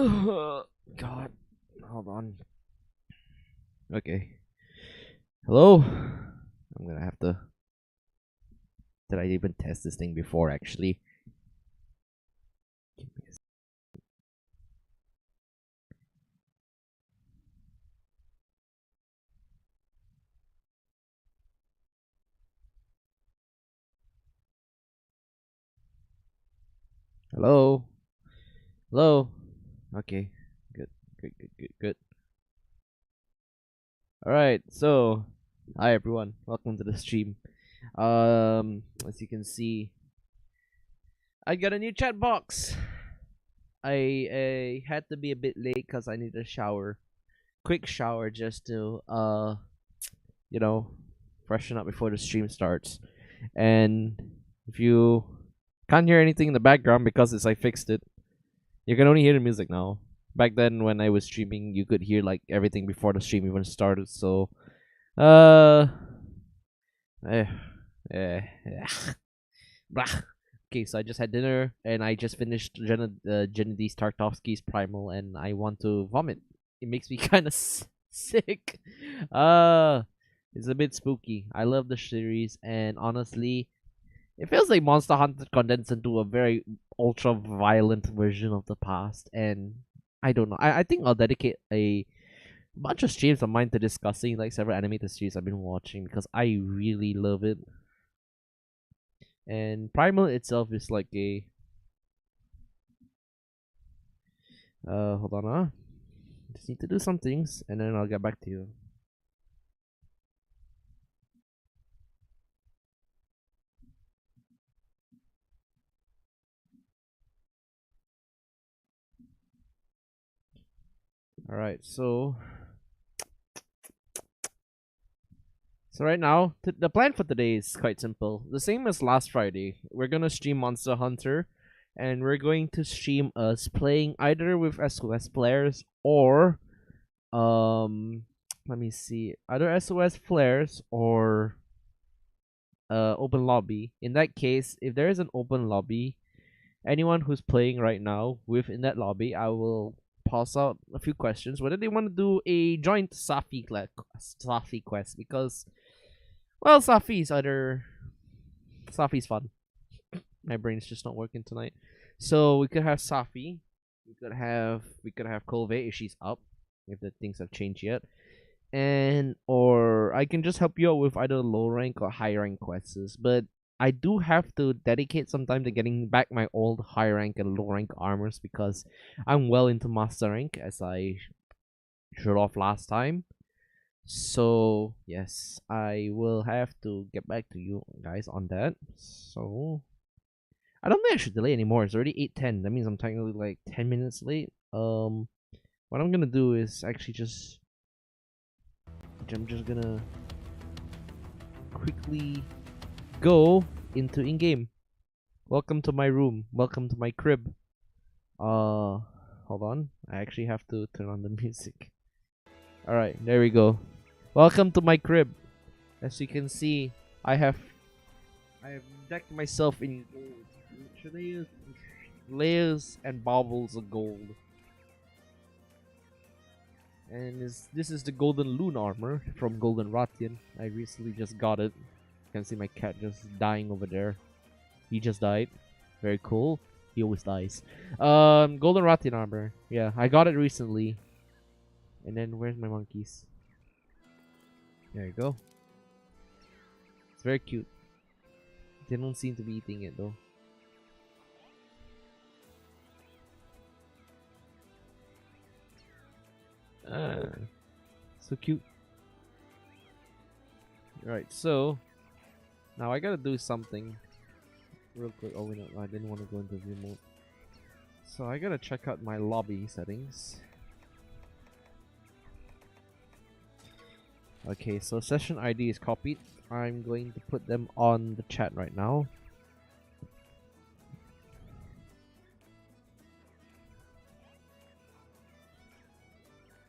God, hold on. Okay. Hello? I'm gonna have to. Did I even test this thing before actually? Give me a Hello? Hello? Okay. Good. Good. Alright, so hi everyone. Welcome to the stream. As you can see, I got a new chat box. I had to be a bit late because I need a shower. Quick shower just to you know, freshen up before the stream starts. And if you can't hear anything in the background because I fixed it, you can only hear the music now. Back then when I was streaming, you could hear like everything before the stream even started. So, uh, eh, eh. Blah. Okay, so I just had dinner and I just finished Gennady Tarkovsky's Primal, and I want to vomit. It makes me kind of sick. Uh, it's a bit spooky. I love the series, and honestly, it feels like Monster Hunter condensed into a very ultra violent version of the past. And I don't know. I think I'll dedicate a bunch of streams of mine to discussing like several animated series I've been watching because I really love it. And Primal itself is like a hold on, just need to do some things and then I'll get back to you. Alright, so right now, the plan for today is quite simple. The same as last Friday. We're gonna stream Monster Hunter, and we're going to stream us playing either with SOS players or, let me see, either SOS players or open lobby. In that case, if there is an open lobby, anyone who's playing right now within that lobby, I will pass out a few questions whether they want to do a joint Safi quest because, well, Safi's fun. My brain's just not working tonight. So we could have Safi. We could have Kolve if she's up, if the things have changed yet. And or I can just help you out with either low rank or high rank quests. But I do have to dedicate some time to getting back my old high rank and low rank armors because I'm well into master rank as I showed off last time. So yes, I will have to get back to you guys on that. So I don't think I should delay anymore. It's already 8:10. That means I'm technically like 10 minutes late. What I'm gonna do is actually I'm just gonna quickly go into in-game. Welcome to my room. Welcome to my crib. Hold on. I actually have to turn on the music. All right, there we go. Welcome to my crib. As you can see, I have decked myself in gold, layers and baubles of gold. And this is the golden loon armor from Golden Ratian. I recently just got it. You can see my cat just dying over there. He just died. Very cool. He always dies. Golden Ratian armor. Yeah, I got it recently. And then where's my monkeys? There you go. It's very cute. They don't seem to be eating it though. So cute. Right, so now I gotta do something real quick. Oh, no, I didn't want to go into view mode. So I gotta check out my lobby settings. Okay, so session ID is copied. I'm going to put them on the chat right now.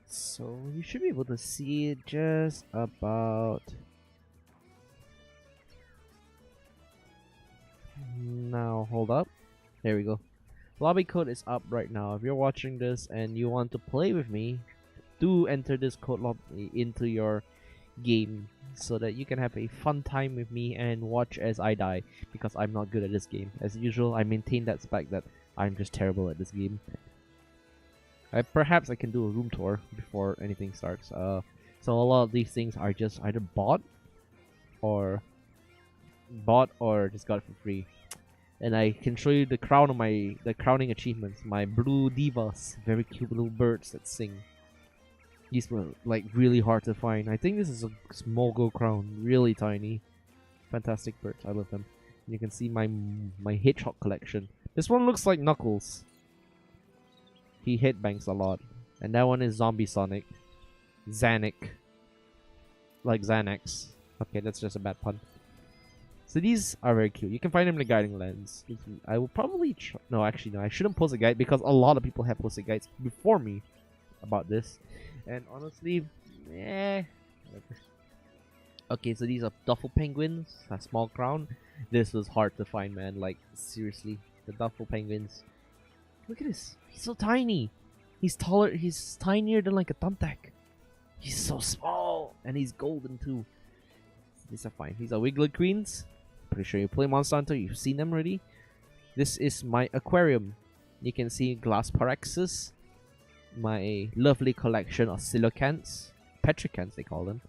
So you should be able to see it just about now. Hold up. There we go. Lobby code is up right now. If you're watching this and you want to play with me, do enter this code lobby into your game so that you can have a fun time with me and watch as I die, because I'm not good at this game. As usual, I maintain that spec that I'm just terrible at this game. Perhaps I can do a room tour before anything starts. So a lot of these things are just either bought or just got it for free. And I can show you the crowning achievements. My blue divas, very cute little birds that sing. These were like really hard to find. I think this is a small gold crown, really tiny. Fantastic birds, I love them. And you can see my hedgehog collection. This one looks like Knuckles. He headbangs a lot. And that one is Zombie Sonic. Xanic. Like Xanax. Okay, that's just a bad pun. So these are very cute. You can find them in the guiding lens. I will probably no, actually no. I shouldn't post a guide because a lot of people have posted guides before me about this. And honestly, okay, so these are duffel penguins. A small crown. This was hard to find, man. Like, seriously. The duffel penguins. Look at this. He's so tiny. He's taller. He's tinier than like a thumbtack. He's so small. And he's golden too. These are fine. These are Wiggler Queens. Pretty sure you play Monster Hunter. You've seen them already. This is my aquarium. You can see glass paraxes. My lovely collection of coelacanths. Petricans, they call them.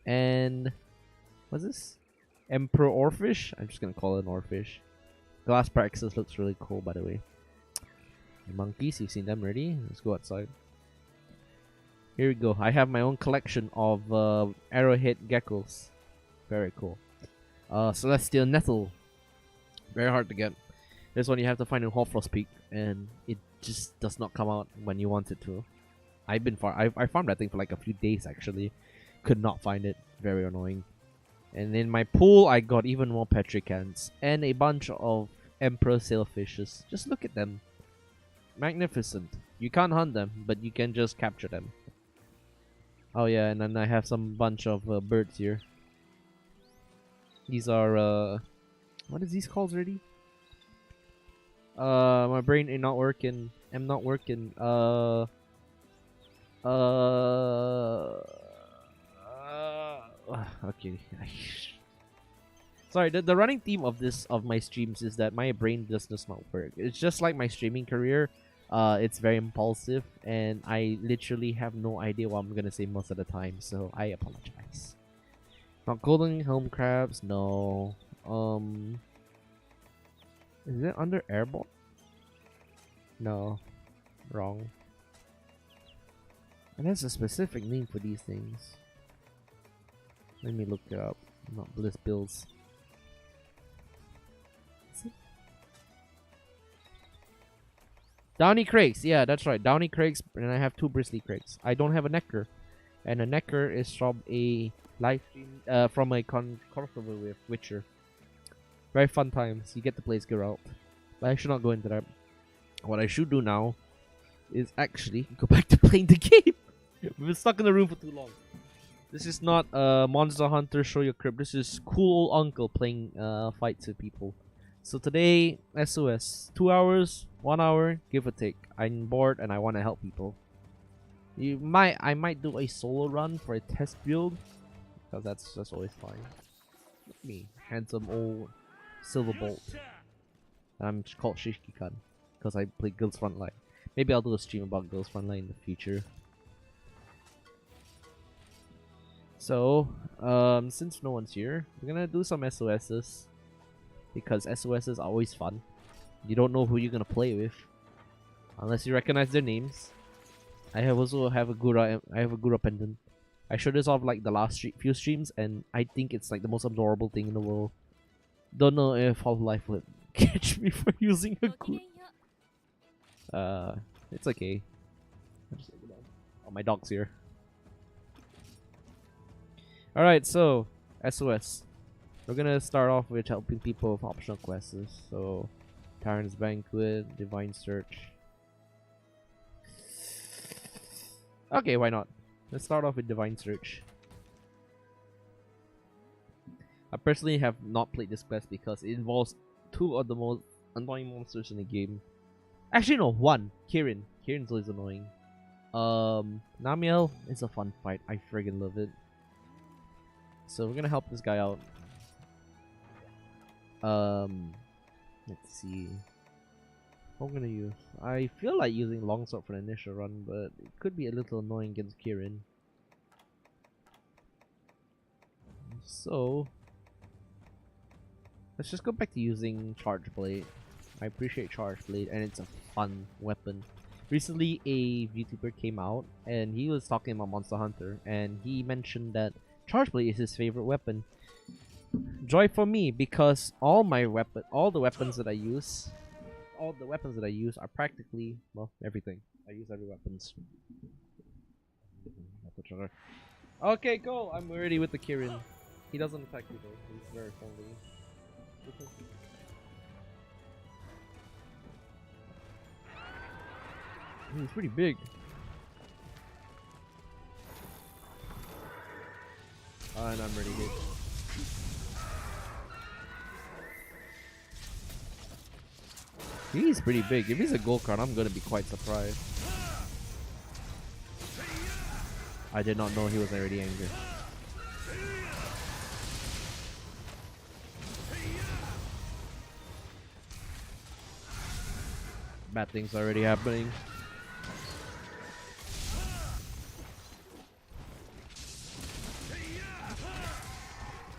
And what's this? Emperor Oarfish? I'm just gonna call it an Oarfish. Glass paraxes looks really cool, by the way. The monkeys, you've seen them already. Let's go outside. Here we go. I have my own collection of arrowhead geckos. Very cool. Celestial Nettle. Very hard to get. This one you have to find in Hallfrost Peak, and it just does not come out when you want it to. I farmed that thing for like a few days actually. Could not find it. Very annoying. And in my pool, I got even more petricans and a bunch of emperor sailfishes. Just look at them. Magnificent. You can't hunt them, but you can just capture them. Oh yeah, and then I have some bunch of birds here. These are what is these called already? My brain is not working. I'm not working. Okay. Sorry, the running theme of my streams is that my brain just does not work. It's just like my streaming career. It's very impulsive, and I literally have no idea what I'm gonna say most of the time, so I apologize. Not golden helm crabs, no. Is it under airborne? No, wrong. And there's a specific name for these things. Let me look it up. Not bliss bills. Downy Craigs, yeah, that's right. Downy Craigs, and I have 2 bristly Craigs. I don't have a Necker, and a Necker is from a live stream, from a crossover with Witcher. Very fun times. You get to play as Geralt, but I should not go into that. What I should do now is actually go back to playing the game. We've been stuck in the room for too long. This is not Monster Hunter Show Your Crib. This is cool old uncle playing fights with people. So today, SOS, 2 hours, 1 hour, give or take. I'm bored and I want to help people. I might do a solo run for a test build, because that's always fine. Look at me, handsome old Silver Bolt. I'm called Shishkikan because I play Girls Frontline. Maybe I'll do a stream about Girls Frontline in the future. So, since no one's here, we're gonna do some SOSs. Because SOSs are always fun. You don't know who you're gonna play with unless you recognize their names. I also have a Gura pendant. I showed this off like the last few streams, and I think it's like the most adorable thing in the world. Don't know if Half-Life would catch me for using a coop. It's okay. Oh, my dog's here. Alright, so SOS. We're gonna start off with helping people with optional quests. So, Tyrant's Banquet, Divine Search. Okay, why not? Let's start off with Divine Search. I personally have not played this quest because it involves 2 of the most annoying monsters in the game. Actually, no, one. Kirin. Kirin's always annoying. Namiel is a fun fight. I friggin' love it. So we're gonna help this guy out. Let's see. What I'm gonna use. I feel like using longsword for the initial run, but it could be a little annoying against Kirin. So let's just go back to using charge blade. I appreciate charge blade, and it's a fun weapon. Recently, a YouTuber came out, and he was talking about Monster Hunter, and he mentioned that charge blade is his favorite weapon. Joy for me, because all the weapons that I use, are practically, well, everything. I use every weapons. Okay, go. I'm already with the Kirin. He doesn't attack you though. He's very friendly. He's pretty big. And I'm ready hit. He's pretty big. If he's a gold card, I'm gonna be quite surprised. I did not know he was already angry. Bad things already happening.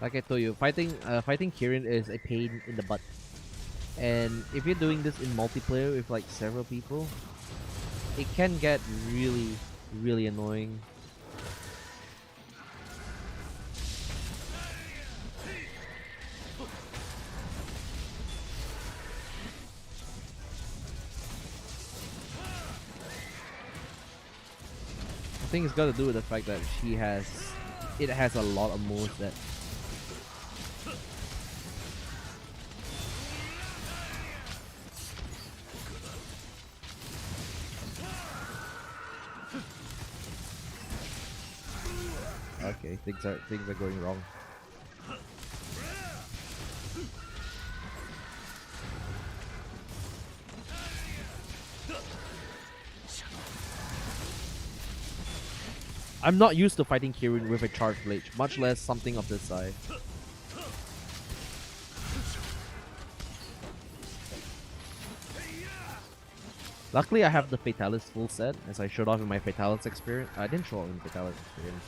Like I told you, fighting Kirin is a pain in the butt. And if you're doing this in multiplayer with like several people, it can get really, really annoying. I think it's got to do with the fact that it has a lot of moves that okay, things are going wrong. I'm not used to fighting Kirin with a charge blade, much less something of this size. Luckily, I have the Fatalis full set, as I showed off in my Fatalis experience. I didn't show off in Fatalis experience.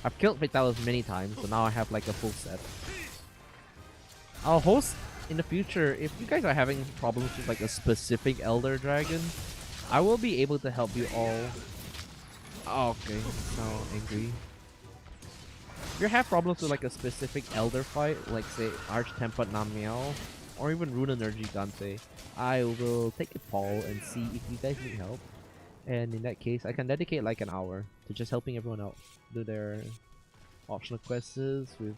I've killed Fatalis many times, so now I have like a full set. I'll host in the future, if you guys are having problems with like a specific Elder Dragon, I will be able to help you all. Oh, okay, now angry. If you have problems with like a specific Elder fight, like say Arch-Tempered Namiel, or even Rune Energy Dante, I will take a poll and see if you guys need help. And in that case, I can dedicate like an hour to just helping everyone out do their optional quests with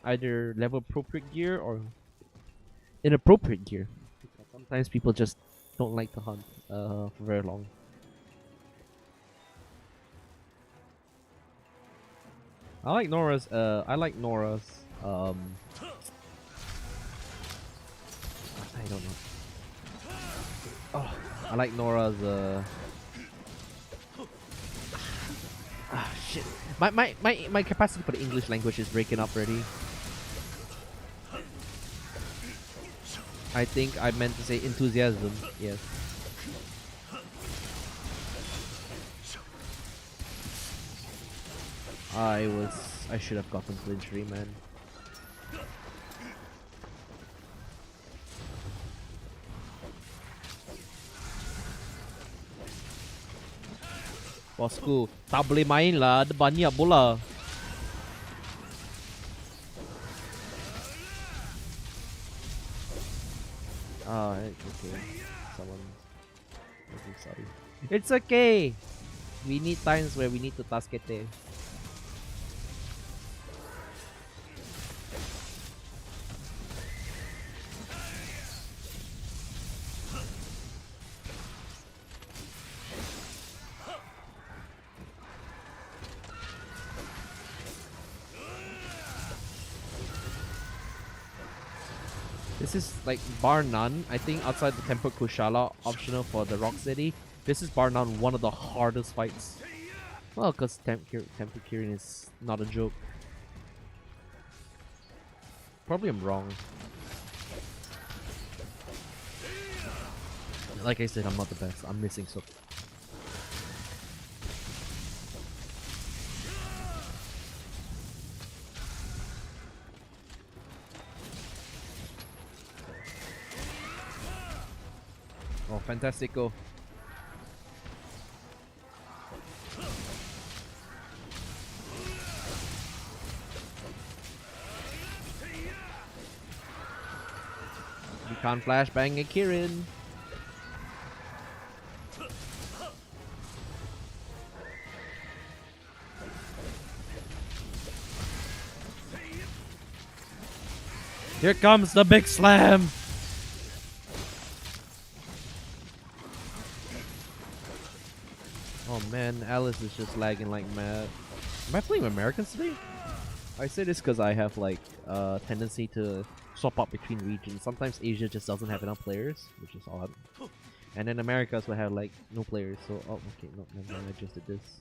either level appropriate gear or inappropriate gear. Because sometimes people just don't like to hunt for very long. I like Nora's I don't know. Oh, I like Nora's shit. My capacity for the English language is breaking up already. I think I meant to say enthusiasm. Yes. I should have gotten flinchery, man. Bosku, tak boleh main lah, ada banyak bola. Ah, it's okay. Someone, I'm sorry. It's okay. We need times where we need to taskete. This is like bar none. I think outside the Tempo Kushala optional for the Rock City, this is bar none one of the hardest fights. Well, because Tempo Kirin is not a joke. Probably I'm wrong. Like I said, I'm not the best. I'm missing so. Oh, fantastico. You can't flashbang a Kirin. Here comes the big slam. Oh man, Alice is just lagging like mad. Am I playing Americans today? I say this because I have like a tendency to swap up between regions. Sometimes Asia just doesn't have enough players, which is odd. And then Americas will have like no players, so oh okay, no, never mind, I just did this.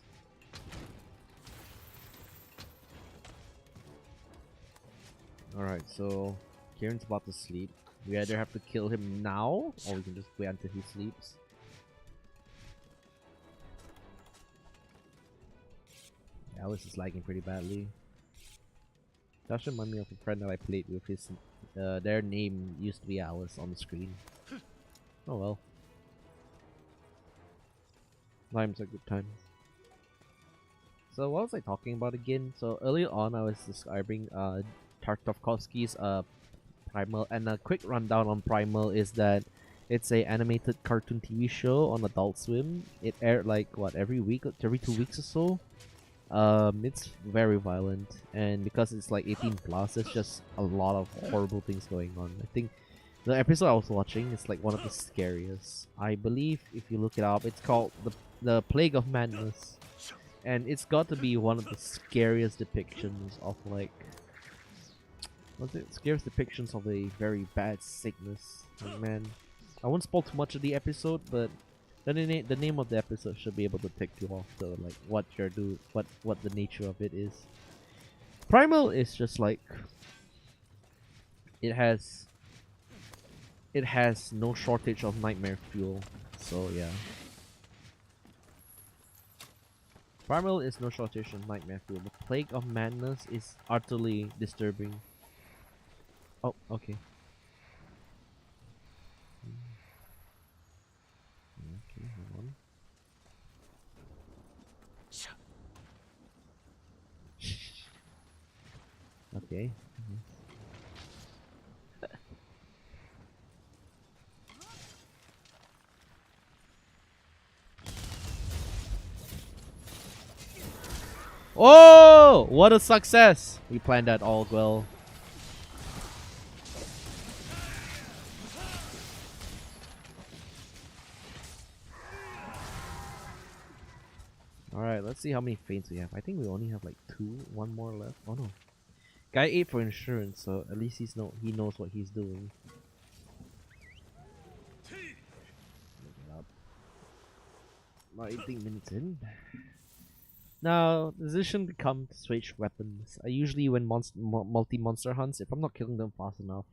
Alright, so Kieran's about to sleep. We either have to kill him now, or we can just wait until he sleeps. Alice is lagging pretty badly. That reminds me of a friend that I played with. His, their name used to be Alice on the screen. Oh well. Times are good times. So what was I talking about again? So earlier on I was describing Tartakovsky's Primal, and a quick rundown on Primal is that it's a animated cartoon TV show on Adult Swim. It aired like what, every week, every 2 weeks or so. It's very violent, and because it's like 18 plus, there's just a lot of horrible things going on. I think the episode I was watching is like one of the scariest. I believe if you look it up, it's called the Plague of Madness, and it's got to be one of the scariest depictions of like, what's it? Scariest depictions of a very bad sickness. Like, man, I won't spoil too much of the episode, but the name of the episode should be able to take you off to like what the nature of it is. Primal is just like it has no shortage of nightmare fuel. So yeah. Primal is no shortage of nightmare fuel. The Plague of Madness is utterly disturbing. Oh, okay. Okay, hold on. Okay. Oh, what a success! We planned that all well. Alright, let's see how many feints we have. I think we only have like one more left. Oh no. Guy 8 for insurance, so at least he knows what he's doing. About 18 minutes in. Now, the decision becomes to switch weapons. I usually, when multi-monster hunts, if I'm not killing them fast enough,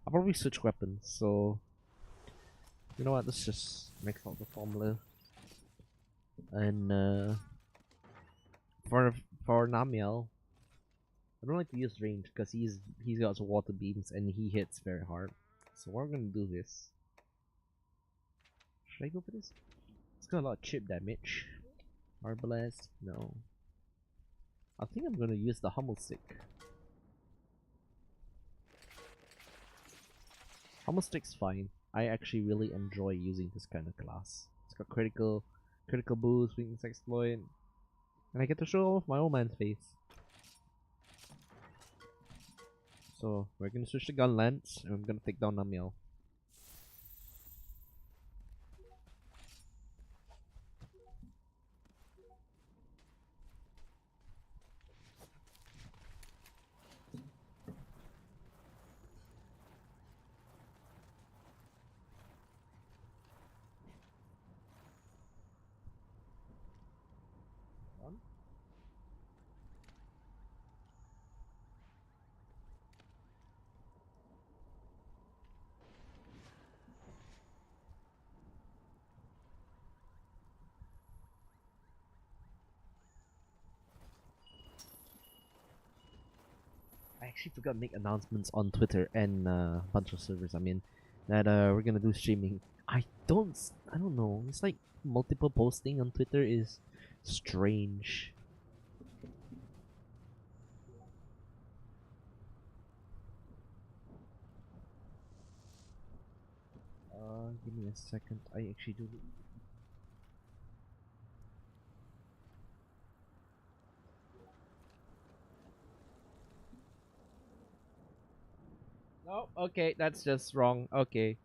I'll probably switch weapons. So, you know what? Let's just max out the formula. And for Namiel, I don't like to use range because he's got water beams and he hits very hard. So what we're gonna do is, should I go for this? It's got a lot of chip damage. Arbalest? No. I think I'm gonna use the Hummel Stick. Hummel Stick's fine. I actually really enjoy using this kind of class. It's got critical boost, weakness exploit, and I get to show off my old man's face. So we're gonna switch to gun lance, and I'm gonna take down Namiel. actually forgot to make announcements on Twitter and a bunch of servers. I mean, that we're gonna do streaming. I don't know. It's like multiple posting on Twitter is strange. Give me a second. I actually do. No, okay, that's just wrong. Okay.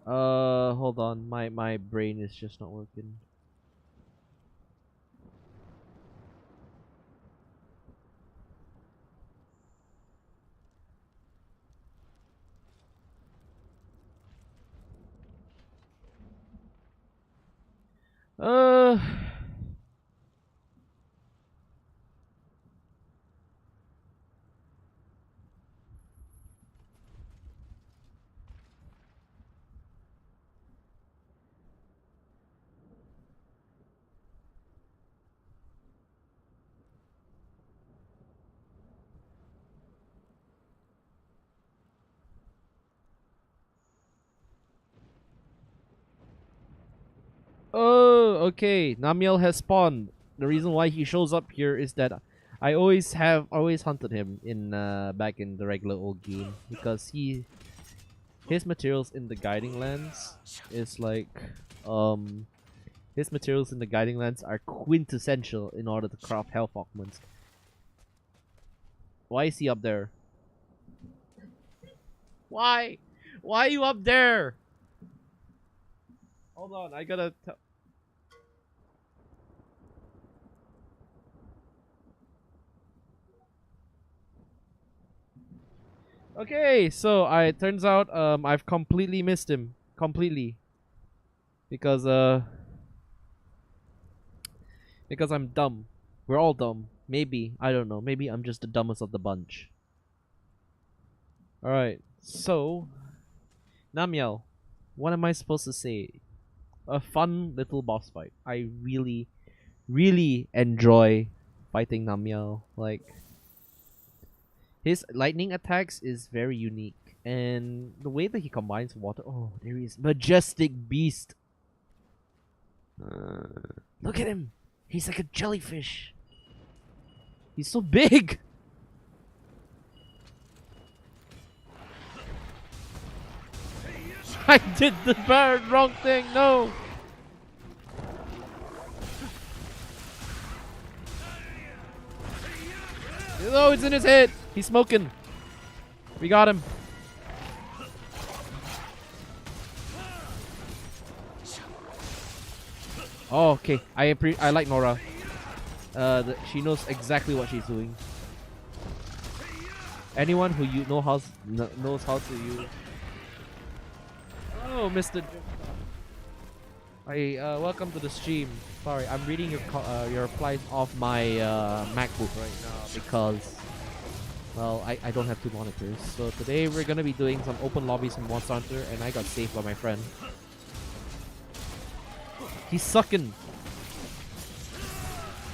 Hold on. My brain is just not working. Uh. Oh, okay. Namiel has spawned. The reason why he shows up here is that I always hunted him in back in the regular old game because his materials in the guiding lands is like his materials in the guiding lands are quintessential in order to craft health augments. Why is he up there? Why? Why are you up there? Hold on, I gotta tell. Okay, so it turns out I've completely missed him. Completely. Because I'm dumb. We're all dumb. Maybe, I don't know. Maybe I'm just the dumbest of the bunch. Alright, so Namiel, what am I supposed to say? A fun little boss fight. I really, really enjoy fighting Namiel. Like, his lightning attacks is very unique. And the way that he combines water... Oh, there he is. Majestic beast. Look at him. He's like a jellyfish. He's so big. I did the wrong thing. No. Oh, it's in his head. He's smoking. We got him. Oh, okay. I like Nora. She knows exactly what she's doing. Anyone who knows how to use. Oh, Mr. Welcome to the stream. Sorry, I'm reading your replies off my MacBook right now because, well, I don't have two monitors. So today we're gonna be doing some open lobbies in Monster Hunter, and I got saved by my friend. He's sucking.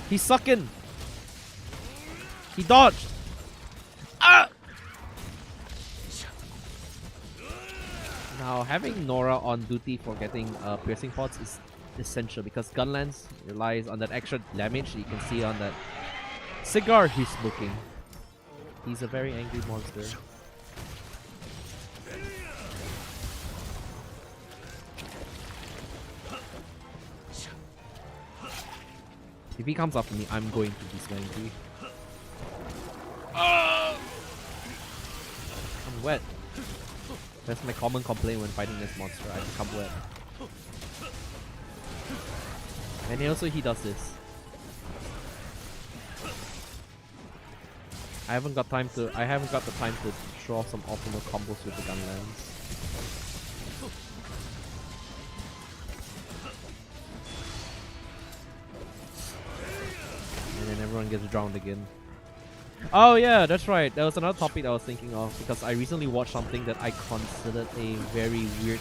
He's sucking. He dodged. Ah! Now, having Nora on duty for getting piercing pots is essential because Gunlance relies on that extra damage you can see on that cigar he's smoking. He's a very angry monster. If he comes after me, I'm going to be so angry. I'm wet. That's my common complaint when fighting this monster. I become wet. And also he does this. I haven't got the time to show off some optimal combos with the Gunlands. And then everyone gets drowned again. Oh yeah, that's right. There was another topic I was thinking of because I recently watched something that I considered a very weird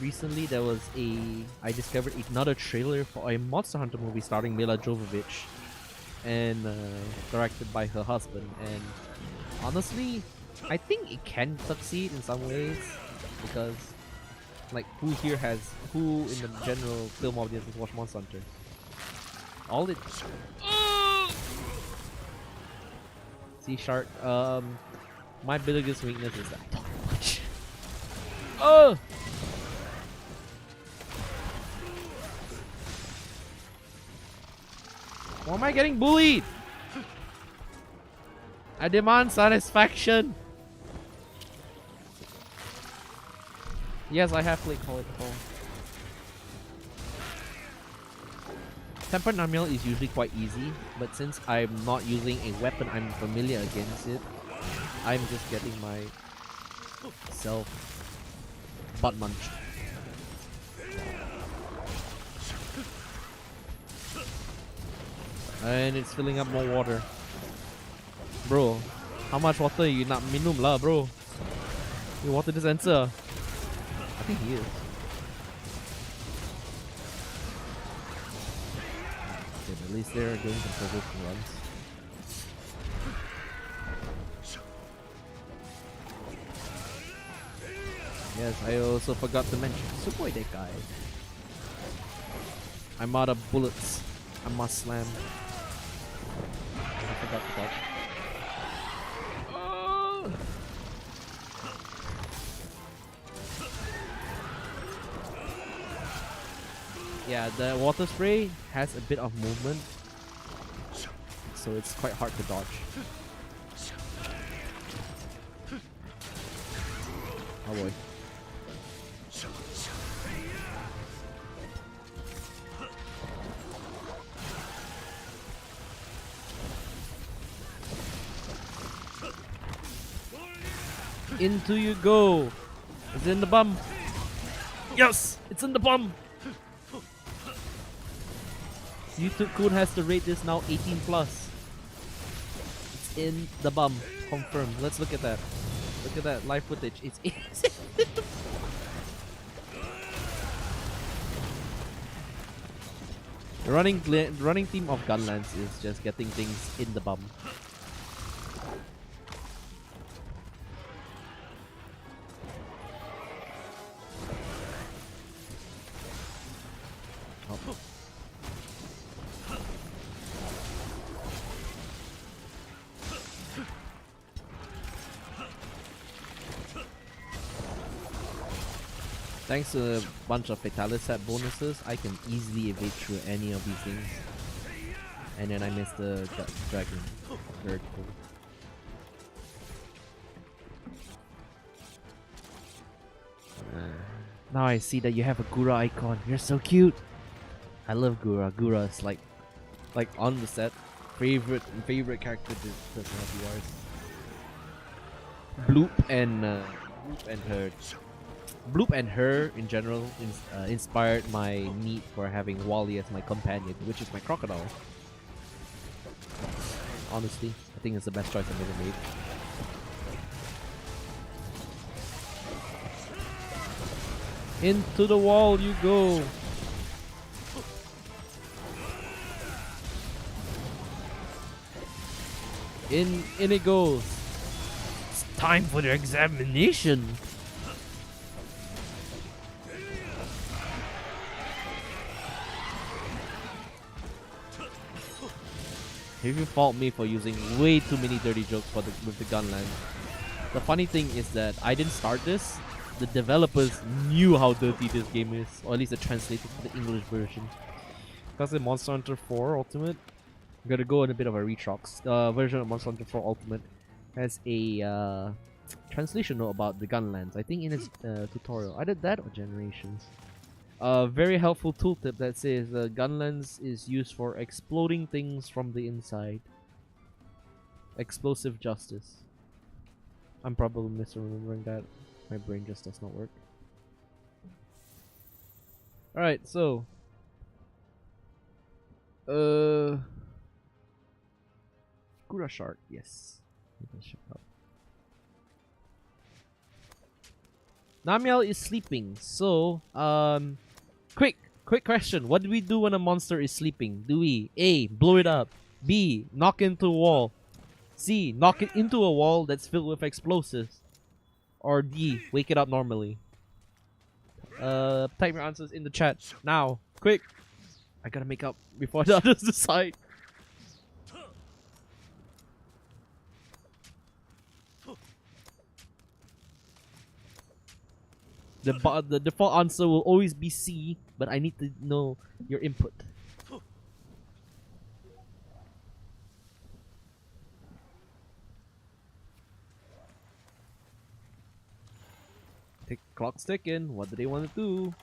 Recently there was I discovered another trailer for a Monster Hunter movie starring Mila Jovovich and directed by her husband. And honestly, I think it can succeed in some ways because, like, who in the general film audience has watched Monster Hunter? All it. See, Shark. My biggest weakness is that I talk too much. Oh. Why am I getting bullied? I demand satisfaction. Yes, I have played Call it Home. Tempered Namiel is usually quite easy, but since I'm not using a weapon I'm familiar against it, I'm just getting myself butt munched. And it's filling up more water. Bro, how much water you not minum lah, bro? Your water dispenser. I think he is. Okay, but at least they're doing some provoking runs. Yes, I also forgot to mention Sugoi Dekai. I'm out of bullets. I must slam. I forgot to dodge. Oh! Yeah, the water spray has a bit of movement, so it's quite hard to dodge. Oh boy. Into you go. Is it in the bum? Yes! It's in the bum! YouTube Kun has to rate this now 18 plus. It's in the bum. Confirmed. Let's look at that. Look at that live footage. It's The running theme of Gunlands is just getting things in the bum. Oh. Thanks to a bunch of Fatalis set bonuses, I can easily evade through any of these things. And then I missed the dragon. Very cool. Now I see that you have a Gura icon. You're so cute. I love Gura. Gura is like on the set, favorite character personality wise. Bloop and her in general inspired my need for having Wally as my companion, which is my crocodile. Honestly, I think it's the best choice I've ever made. Into the wall you go. In it goes. It's time for the examination. If you fault me for using way too many dirty jokes with the Gunland, the funny thing is that I didn't start this. The developers knew how dirty this game is, or at least they translated to the English version. Because in Monster Hunter 4 Ultimate, I'm gonna go in a bit of a retrox. The version of Monster Hunter 4 Ultimate has a translation note about the Gunlands. I think in its tutorial. Either that or Generations. A very helpful tooltip that says Gunlands is used for exploding things from the inside. Explosive justice. I'm probably misremembering that. My brain just does not work. Alright, so Gura Shark, yes. Namiel is sleeping. So, quick question. What do we do when a monster is sleeping? Do we A, blow it up, B, knock into a wall, C, knock it into a wall that's filled with explosives, or D, wake it up normally? Type your answers in the chat now, quick. I gotta make up before the others decide. The default answer will always be C, but I need to know your input. Clock's ticking. What do they want to do?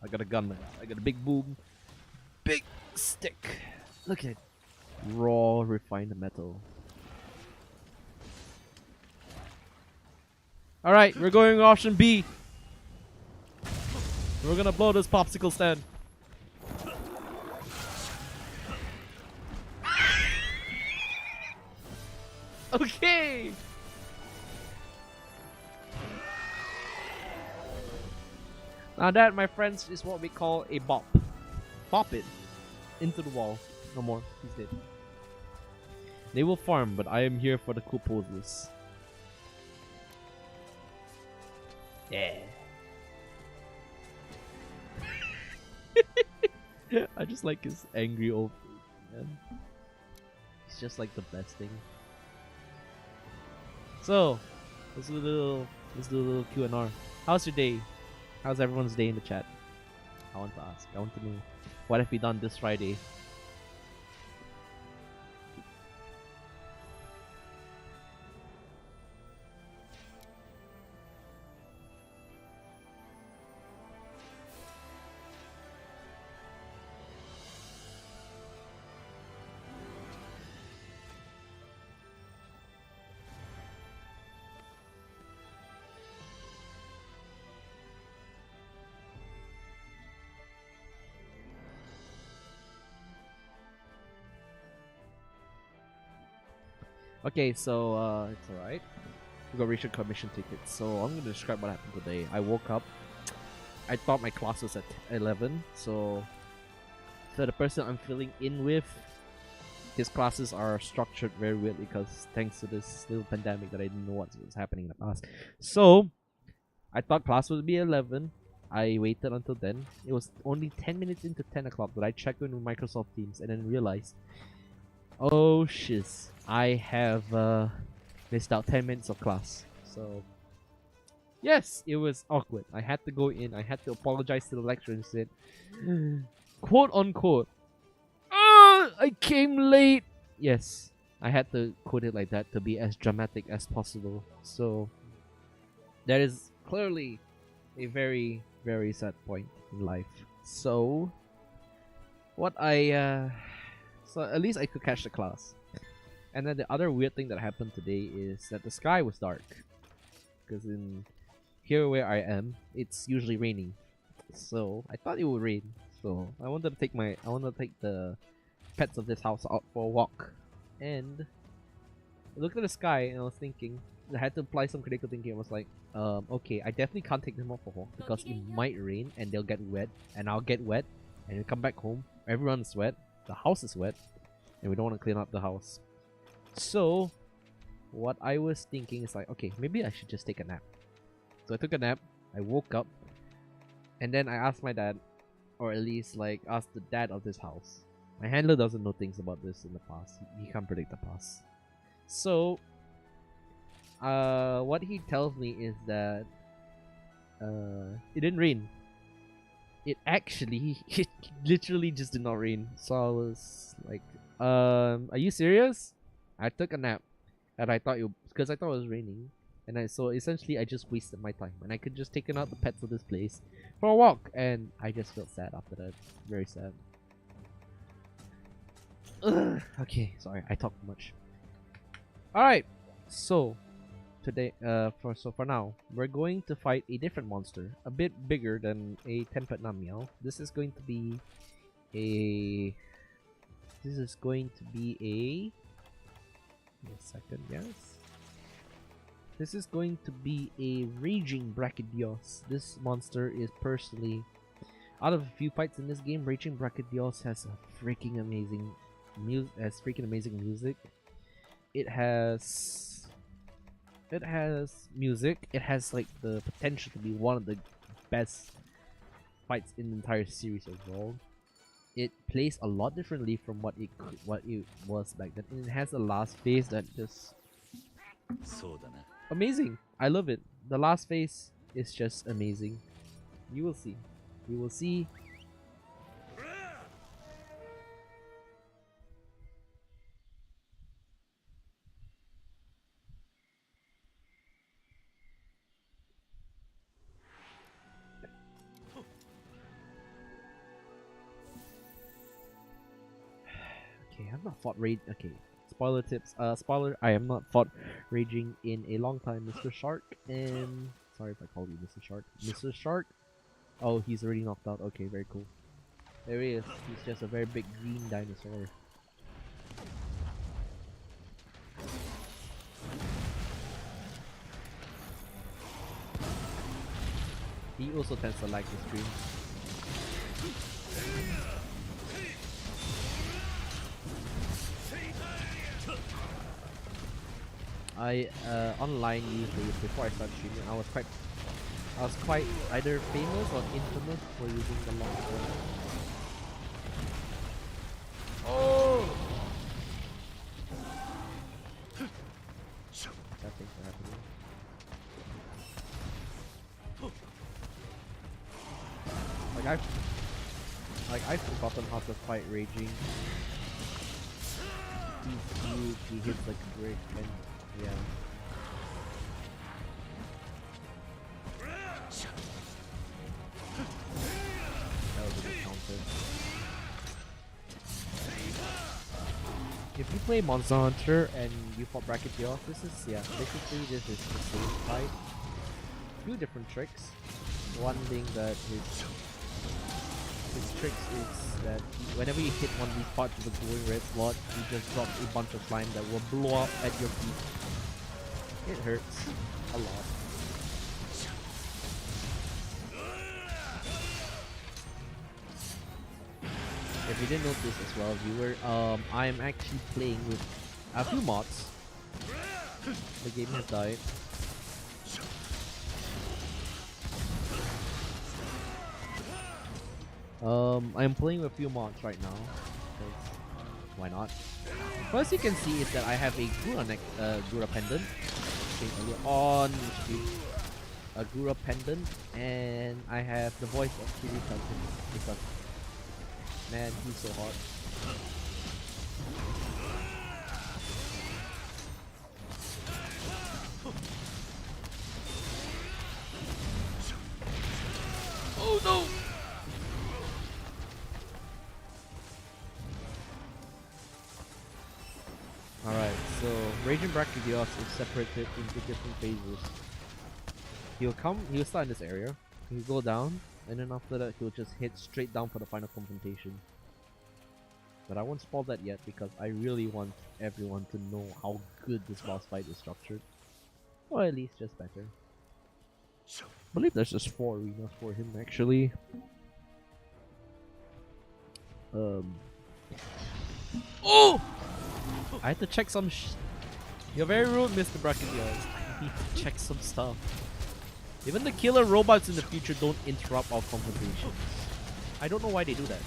I got a gun, man. I got a big boom. Big stick. Look at it. Raw, refined metal. Alright, we're going option B. We're gonna blow this popsicle stand. Okay! Now that, my friends, is what we call a bop. Pop it into the wall. No more. He's dead. They will farm, but I am here for the cool poses. Yeah. I just like his angry old face, man. He's just like the best thing. So, let's do a little Q&R. How's your day? How's everyone's day in the chat? I want to ask. I want to know, what have we done this Friday? Okay, so it's alright. We got racial commission tickets. So I'm gonna describe what happened today. I woke up. I thought my class was at 11, so the person I'm filling in with, his classes are structured very weirdly because thanks to this little pandemic that I didn't know what was happening in the past. So I thought class would be 11. I waited until then. It was only 10 minutes into 10 o'clock that I checked in with Microsoft Teams and then realized, oh shiz, I have missed out 10 minutes of class. So yes, it was awkward. I had to go in, I had to apologize to the lecturer and said, quote unquote, I came late. Yes, I had to quote it like that to be as dramatic as possible. So that is clearly a very, very sad point in life. So what so at least I could catch the class. And then the other weird thing that happened today is that the sky was dark. Because in here where I am, it's usually raining. So I thought it would rain. So I wanted to take the pets of this house out for a walk. And I looked at the sky and I was thinking, I had to apply some critical thinking. I was like, okay, I definitely can't take them out for a walk because it might rain and they'll get wet and I'll get wet and we come back home, everyone's wet, the house is wet, and we don't want to clean up the house. So what I was thinking is like, okay, maybe I should just take a nap. So I took a nap, I woke up, and then I asked my dad, or at least like asked the dad of this house. My handler doesn't know things about this in the past. He can't predict the past. So what he tells me is that it didn't rain. It actually, it literally just did not rain. So I was like, are you serious? I took a nap, and I thought because I thought it was raining, and so essentially I just wasted my time, and I could just taken out the pets of this place for a walk, and I just felt sad after that, very sad. Ugh. Okay, sorry, I talk too much. All right, so today, for now, we're going to fight a different monster, a bit bigger than a tempered Namiel. This is going to be a. Give me a second, yes. This is going to be a raging Brachiosaurus. This monster is personally, out of a few fights in this game, raging Brachiosaurus has a freaking amazing music. It has music. It has like the potential to be one of the best fights in the entire series overall. It plays a lot differently from what it was back then. And it has a last phase that just amazing. I love it. The last phase is just amazing. You will see. You will see. Okay, I've not fought raid. Okay, spoiler tips. Spoiler. I have not fought raging in a long time, Mr. Shark. And sorry if I called you Mr. Shark. Mr. Shark. Oh, he's already knocked out. Okay, very cool. There he is. He's just a very big green dinosaur. He also tends to like the stream. I online usually before I started streaming, I was quite either famous or infamous for using the long sword. Oh! Bad things are happening. I've forgotten how to fight raging. He's huge. He hits like a brick and yeah. That was a good counter. If you play Monster Hunter and you fought Brachiosaurus, basically this is the same fight. Few different tricks. One thing that his tricks is that whenever you hit one of these parts of the glowing red slot, you just drop a bunch of slime that will blow up at your feet. It hurts a lot. If you didn't notice as well, viewer, I am actually playing with a few mods. The game has died. I'm playing with a few mods right now. Why not? First you can see is that I have a Gura pendant. Okay, earlier on a Gura pendant, and I have the voice of Kiri because man, he's so hot. Oh no! Alright, so Raging Brachiosaurus is separated into different phases. He'll start in this area, he'll go down, and then after that he'll just hit straight down for the final confrontation. But I won't spoil that yet because I really want everyone to know how good this boss fight is structured. Or at least just better. I believe there's just 4 arenas for him actually. Oh! I had to check some You're very rude, Mr. Brachiosaurus. I need to check some stuff. Even the killer robots in the future don't interrupt our confrontations. I don't know why they do that.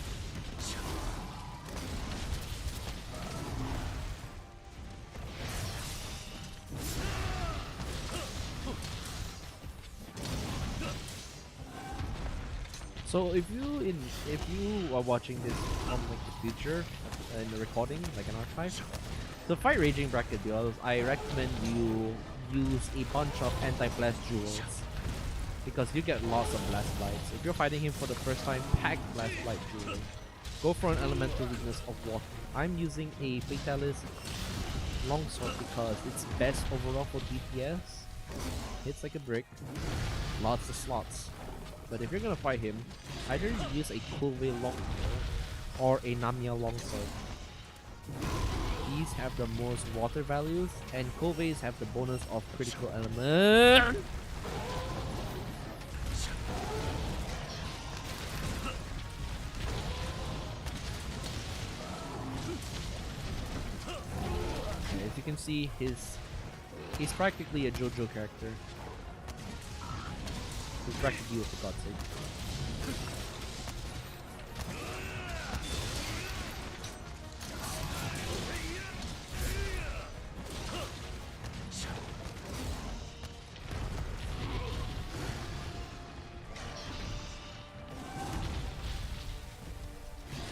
So if you are watching this from like the future in the recording, like an archive, to fight Raging Brachiosaurus, I recommend you use a bunch of anti-blast jewels because you get lots of blast flights. If you're fighting him for the first time, pack blast flight jewel. Go for an elemental weakness of water. I'm using a Fatalis longsword because it's best overall for DPS. Hits like a brick. Lots of slots. But if you're gonna fight him, either use a Kulve longsword or a Namiya longsword. these have the most water values, and Kove's have the bonus of critical element. As you can see, he's practically a JoJo character. He's practically you, for God's sake.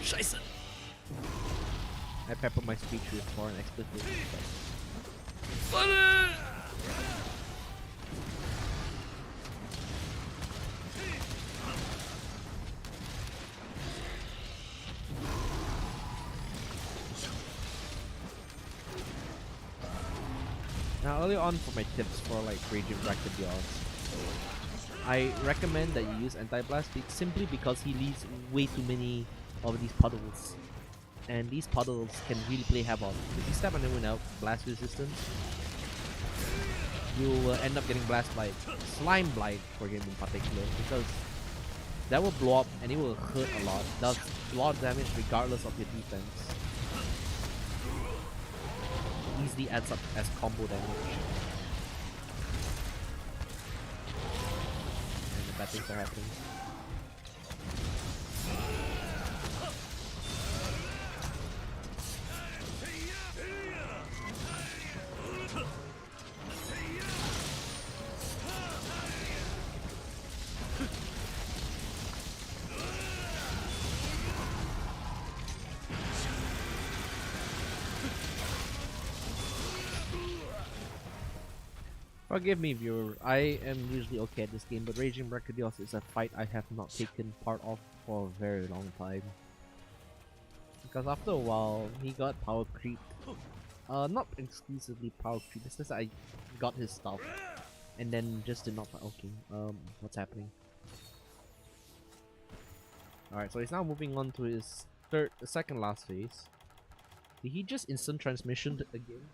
Scheiße! I pepper my speech with foreign explicit. Now, early on for my tips for like raging Brachydios, I recommend that you use anti-blast simply because he leaves way too many of these puddles, and these puddles can really play havoc. If you step on them without blast resistance, you will end up getting blast blight, slime blight for him in particular, because that will blow up and it will hurt a lot. Does a lot of damage regardless of your defense. Easily adds up as combo damage. And the bad things are happening. Forgive me, viewer, I am usually okay at this game, but Raging Brachydios is a fight I have not taken part of for a very long time. Because after a while, he got power creep. Not exclusively power creep, it's just I got his stuff. And then just did not... Okay, what's happening? Alright, so he's now moving on to his second last phase. Did he just instant transmission again?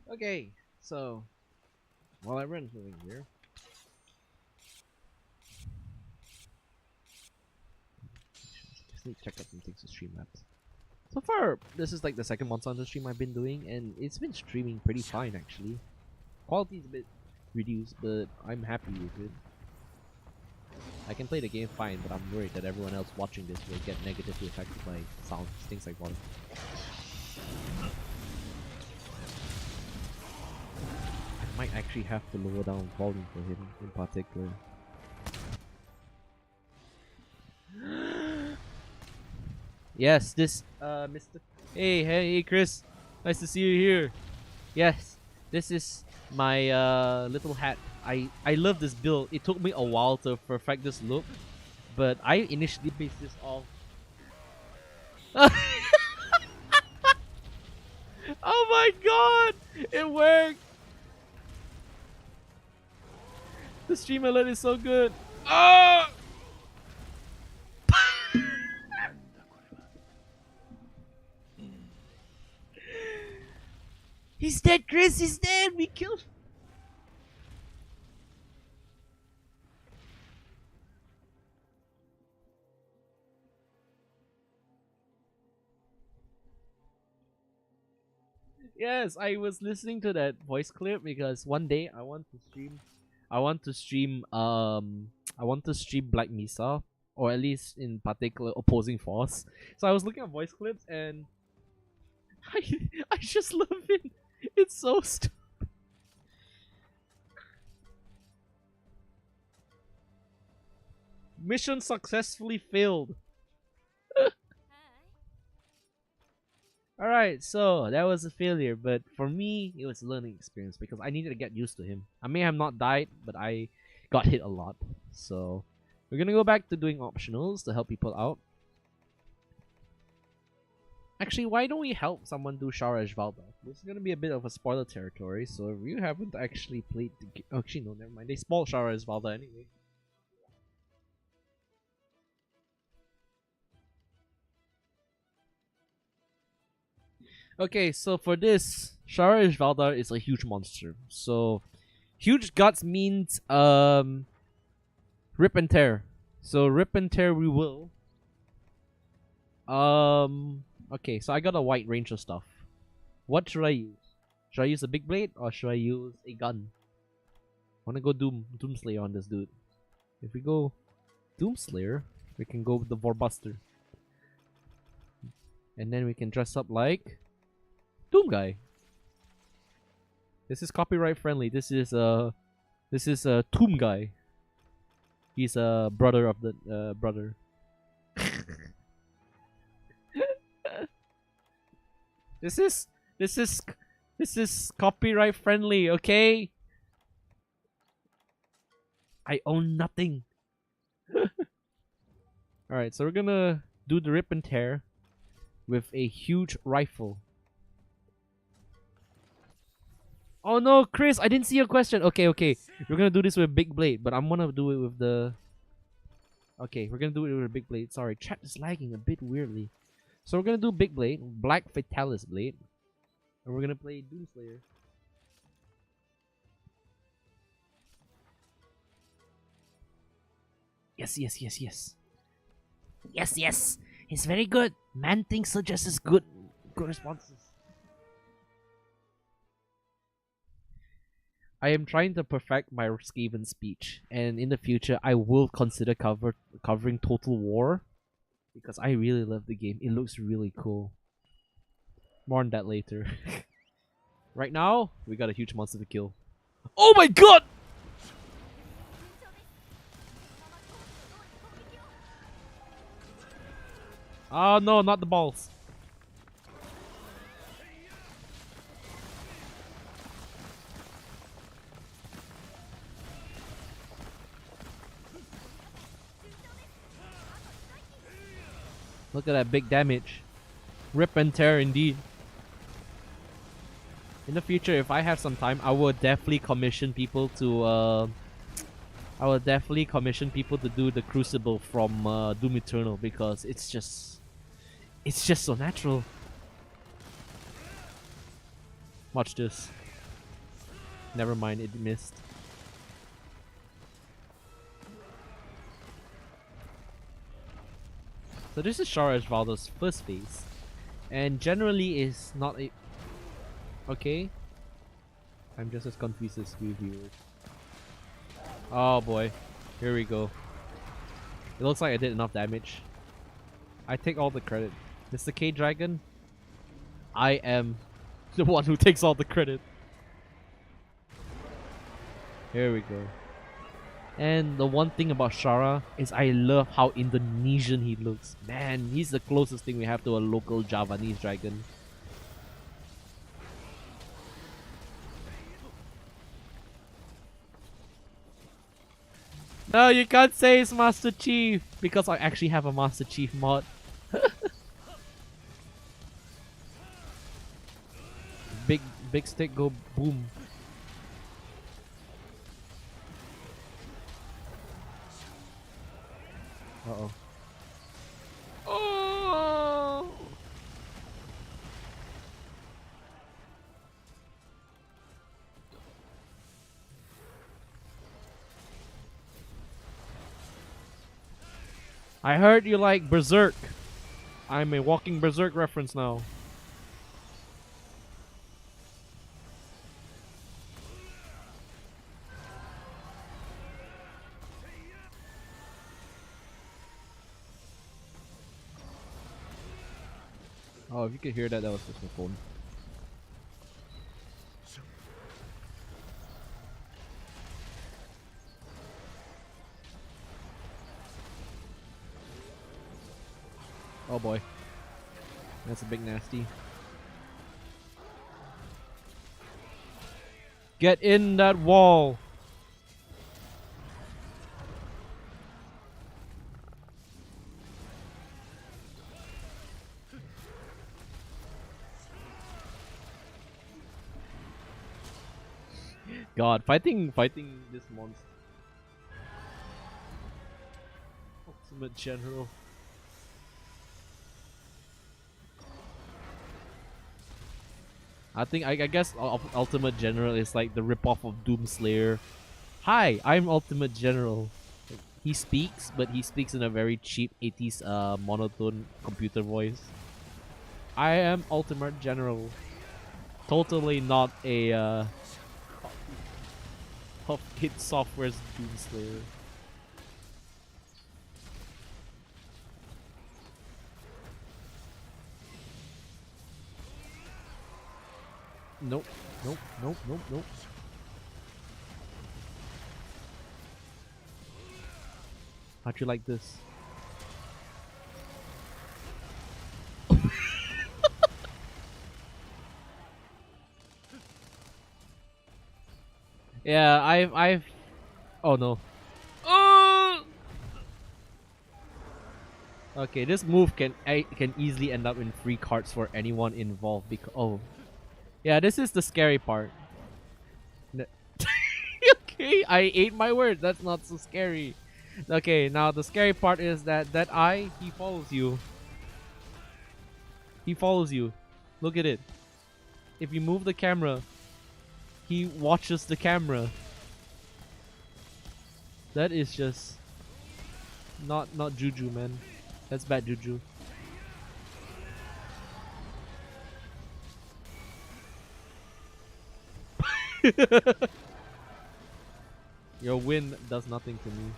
Okay, so while I run moving here, just need to check out some things to stream maps. So far, this is like the second Monster Hunter stream I've been doing, and it's been streaming pretty fine actually. Quality's a bit reduced, but I'm happy with it. I can play the game fine, but I'm worried that everyone else watching this will get negatively affected by sounds, things like volume. Might actually have to lower down volume for him in particular. Yes, this Mr. Hey Chris, nice to see you here. Yes, this is my little hat. I love this build. It took me a while to perfect this look, but I initially based this off. Oh my god, it worked. The stream alert is so good. Oh! He's dead, Chris. He's dead. We killed. Yes, I was listening to that voice clip because one day I want to stream Black Mesa, or at least in particular opposing force. So I was looking at voice clips and I just love it. It's so stupid. Mission successfully failed. Alright, so that was a failure, but for me, it was a learning experience because I needed to get used to him. I may have not died, but I got hit a lot. So, we're gonna go back to doing optionals to help people out. Actually, why don't we help someone do Shara Valda? This is gonna be a bit of a spoiler territory, so if you haven't actually played the game. Oh, actually, no, never mind. They spoiled Shara Valda anyway. Okay, so for this, Shara Valda is a huge monster. So, huge guts means rip and tear. So rip and tear we will. Okay, so I got a wide range of stuff. What should I use? Should I use a big blade or should I use a gun? I wanna go Doomslayer on this dude. If we go Doomslayer, we can go with the Vorbuster. And then we can dress up like Doom Guy. This is copyright friendly. This is a Tomb Guy. He's a brother of the brother. This is copyright friendly, okay? I own nothing. Alright, so we're gonna do the rip and tear with a huge rifle. Oh no, Chris, I didn't see your question. Okay. We're gonna do this with a big blade, but I'm gonna do it with the... Okay, we're gonna do it with a big blade. Sorry, chat is lagging a bit weirdly. So we're gonna do big blade, Black Fatalis blade. And we're gonna play Doomslayer. Yes. Yes. It's very good. Man thinks so just as good. Good responses. I am trying to perfect my Skaven speech, and in the future, I will consider covering Total War because I really love the game. It looks really cool. More on that later. Right now, we got a huge monster to kill. Oh my god! Oh no, not the balls. Look at that big damage. Rip and tear indeed. In the future, if I have some time, I will definitely commission people to do the Crucible from Doom Eternal because it's just so natural. Watch this. Never mind, it missed. So this is Shara Valda's first phase, and generally is not a... Okay. I'm just as confused as you viewers. Oh boy. Here we go. It looks like I did enough damage. I take all the credit. Mr. K Dragon, I am the one who takes all the credit. Here we go. And the one thing about Shara is I love how Indonesian he looks. Man, he's the closest thing we have to a local Javanese dragon. No, you can't say it's Master Chief because I actually have a Master Chief mod. Big stick go boom. Uh-oh. Oh! I heard you like Berserk. I'm a walking Berserk reference now. Oh, if you could hear that, that was just my phone. Oh boy. That's a big nasty. Get in that wall. God, fighting this monster. Ultimate General. I guess Ultimate General is like the ripoff of Doomslayer. Hi, I'm Ultimate General. He speaks, but he speaks in a very cheap 80s monotone computer voice. I am Ultimate General. Totally not a of id Software's Doomslayer. Nope, nope, nope, nope, nope. How'd you like this? Yeah, I've. Oh no. Oh! Okay, this move can easily end up in free cards for anyone involved. Because yeah, this is the scary part. Okay, I ate my word. That's not so scary. Okay, now the scary part is that he follows you. He follows you. Look at it. If you move the camera, he watches the camera. That is just not juju, man. That's bad juju. Your win does nothing to me.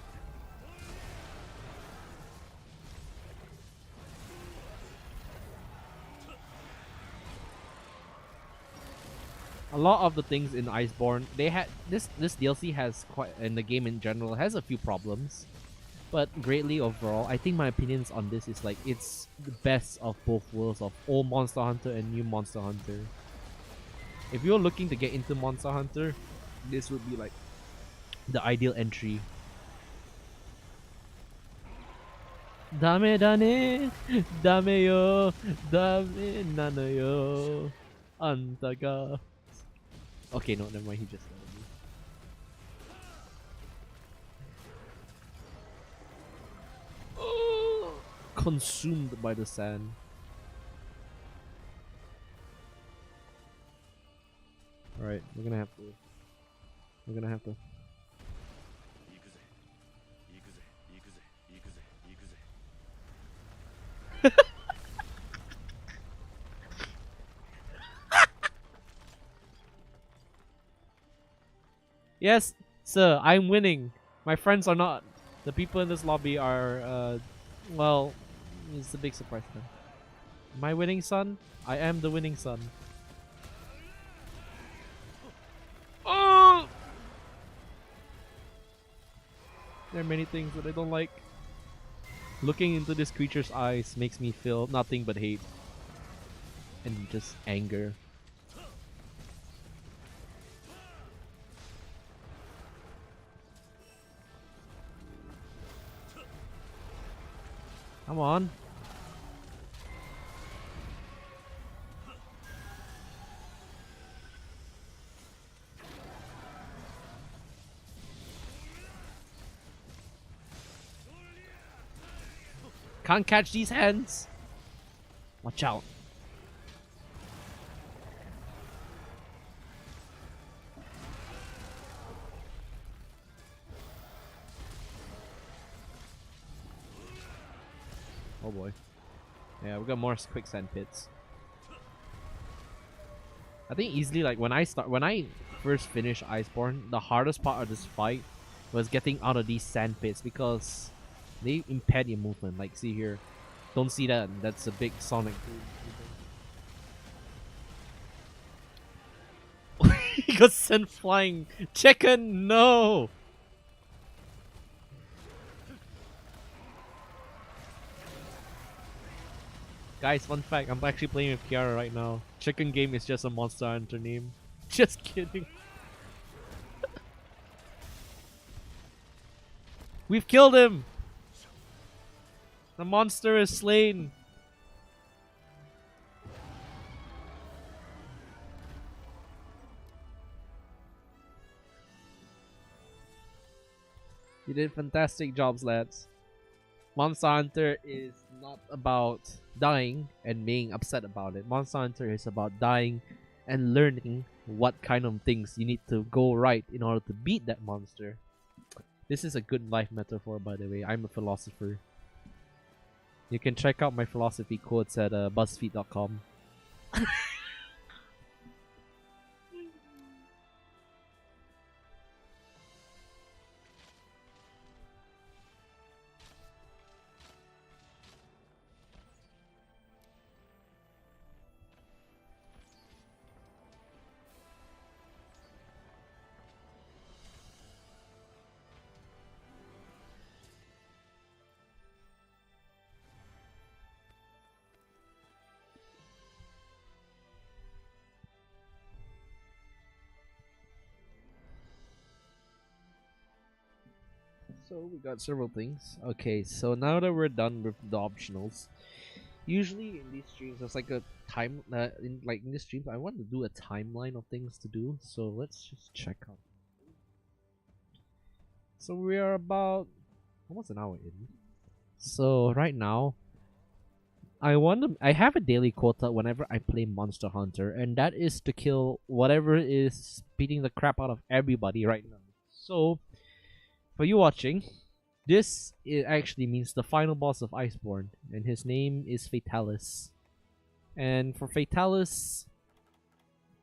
A lot of the things in Iceborne, they had this DLC has quite, and the game in general has a few problems, but greatly overall, I think my opinions on this is like it's the best of both worlds of old Monster Hunter and new Monster Hunter. If you're looking to get into Monster Hunter, this would be like the ideal entry. Dame dane, dame yo, dame nana yo, antaga. Okay, no, never mind. He just told me. Oh, consumed by the sand. All right, we're gonna have to. We're gonna have to. Yes, sir, I'm winning. My friends are not. The people in this lobby are, well, it's a big surprise to them. Am I winning, son? I am the winning son. Oh! There are many things that I don't like. Looking into this creature's eyes makes me feel nothing but hate. And just anger. Come on. Can't catch these hands. Watch out. Oh boy. Yeah, we got more quicksand pits. I think easily, like when I first finished Iceborne, the hardest part of this fight was getting out of these sand pits because they impede your movement. Like, see here, don't see that? That's a big sonic. He got sent flying. Chicken, no. Guys, fun fact, I'm actually playing with Kiara right now. Chicken Game is just a Monster Hunter name. Just kidding. We've killed him! The monster is slain! You did fantastic jobs, lads. Monster Hunter is not about dying and being upset about it. Monster Hunter is about dying and learning what kind of things you need to go right in order to beat that monster. This is a good life metaphor, by the way. I'm a philosopher. You can check out my philosophy quotes at BuzzFeed.com. So we got several things. Okay, so now that we're done with the optionals, usually in these streams there's like a time in these streams I want to do a timeline of things to do. So let's just check out. So we are about almost an hour in. So right now I have a daily quota whenever I play Monster Hunter, and that is to kill whatever is beating the crap out of everybody right now. So for you watching, this actually means the final boss of Iceborne, and his name is Fatalis. And for Fatalis,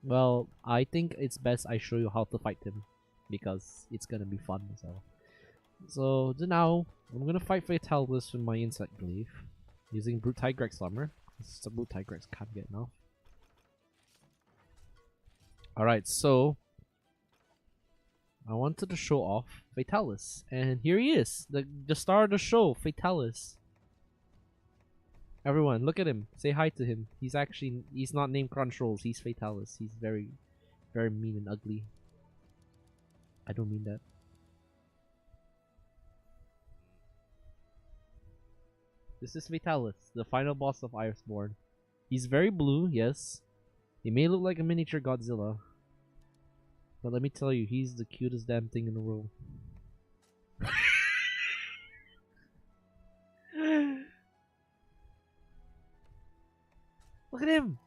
well, I think it's best I show you how to fight him, because it's gonna be fun as well. So now, I'm gonna fight Fatalis with my Insect Glaive, using Brute Tigrex Summer. This is a Brute Tigrex, can't get enough. Alright, so I wanted to show off Fatalis, and here he is, the star of the show, Fatalis. Everyone, look at him. Say hi to him. He's not named Crunch Rolls. He's Fatalis. He's very, very mean and ugly. I don't mean that. This is Fatalis, the final boss of Iceborne. He's very blue, yes. He may look like a miniature Godzilla, but let me tell you, he's the cutest damn thing in the world. Look at him!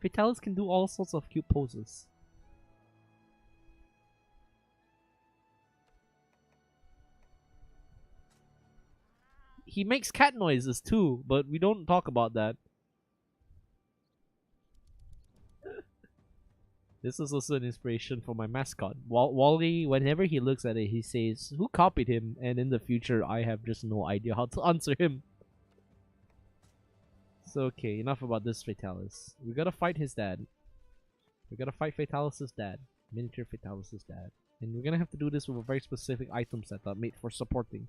Fatalis can do all sorts of cute poses. He makes cat noises too, but we don't talk about that. This is also an inspiration for my mascot. Wally, whenever he looks at it, he says, "Who copied him?" And in the future, I have just no idea how to answer him. So okay, enough about this Fatalis. We gotta fight his dad. We gotta fight Fatalis' dad. Miniature Fatalis' dad. And we're gonna have to do this with a very specific item setup made for supporting.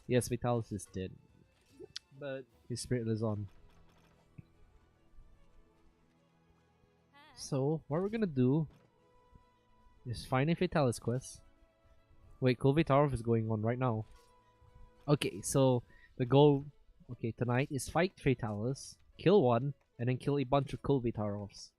Yes, Fatalis is dead, but his spirit lives on. So, what we're gonna do is find a Fatalis quest. Wait, Kulvitarov is going on right now. Okay, so the goal, tonight is fight Fatalis, kill one, and then kill a bunch of Kulvitarovs.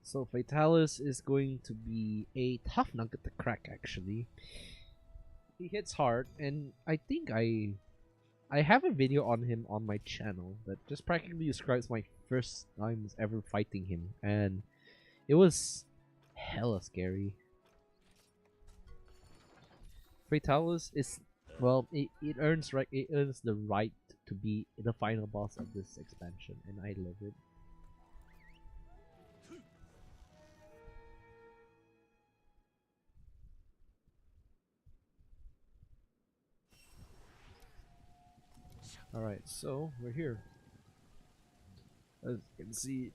So Fatalis is going to be a tough nugget to crack, actually. He hits hard, and I think I have a video on him on my channel that just practically describes my first times ever fighting him, and it was hella scary. Fatalis is, well, it earns the right to be the final boss of this expansion, and I love it. Alright, so we're here. As you can see,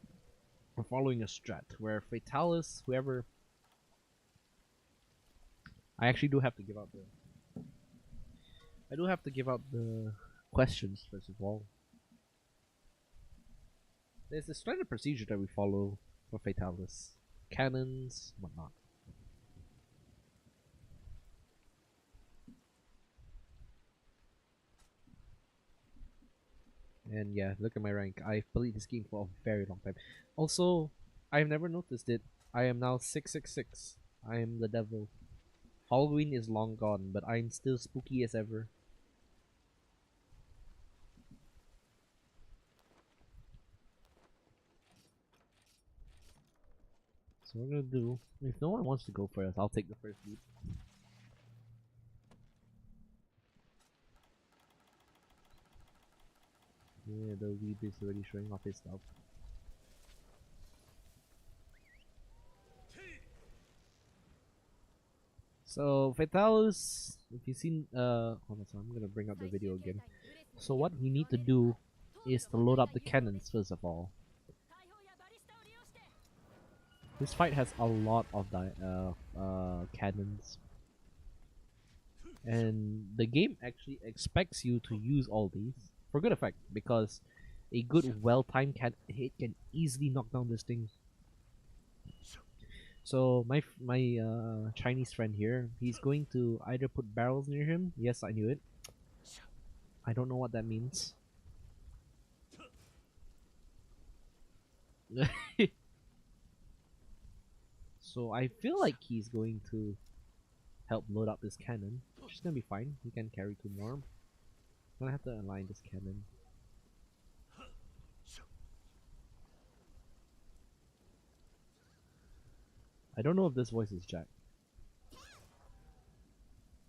we're following a strat where Fatalis, whoever... I actually do have to give out I do have to give out the questions first of all. There's a standard procedure that we follow for Fatalis. Cannons, whatnot. And yeah, look at my rank. I've played this game for a very long time. Also, I've never noticed it. I am now 666. I am the devil. Halloween is long gone, but I'm still spooky as ever. So what we're gonna do, if no one wants to go first, I'll take the first lead. Yeah, the weeb is already showing off his stuff. So Fatalis, if you've seen hold on, so I'm gonna bring up the video again. So what we need to do is to load up the cannons first of all. This fight has a lot of cannons. And the game actually expects you to use all these for good effect, because a good well-timed hit can easily knock down this thing. So my Chinese friend here, he's going to either put barrels near him. Yes, I knew it. I don't know what that means. So I feel like he's going to help load up this cannon, which is gonna be fine. He can carry 2 more. I'm gonna have to align this cannon. I don't know if this voice is Jack.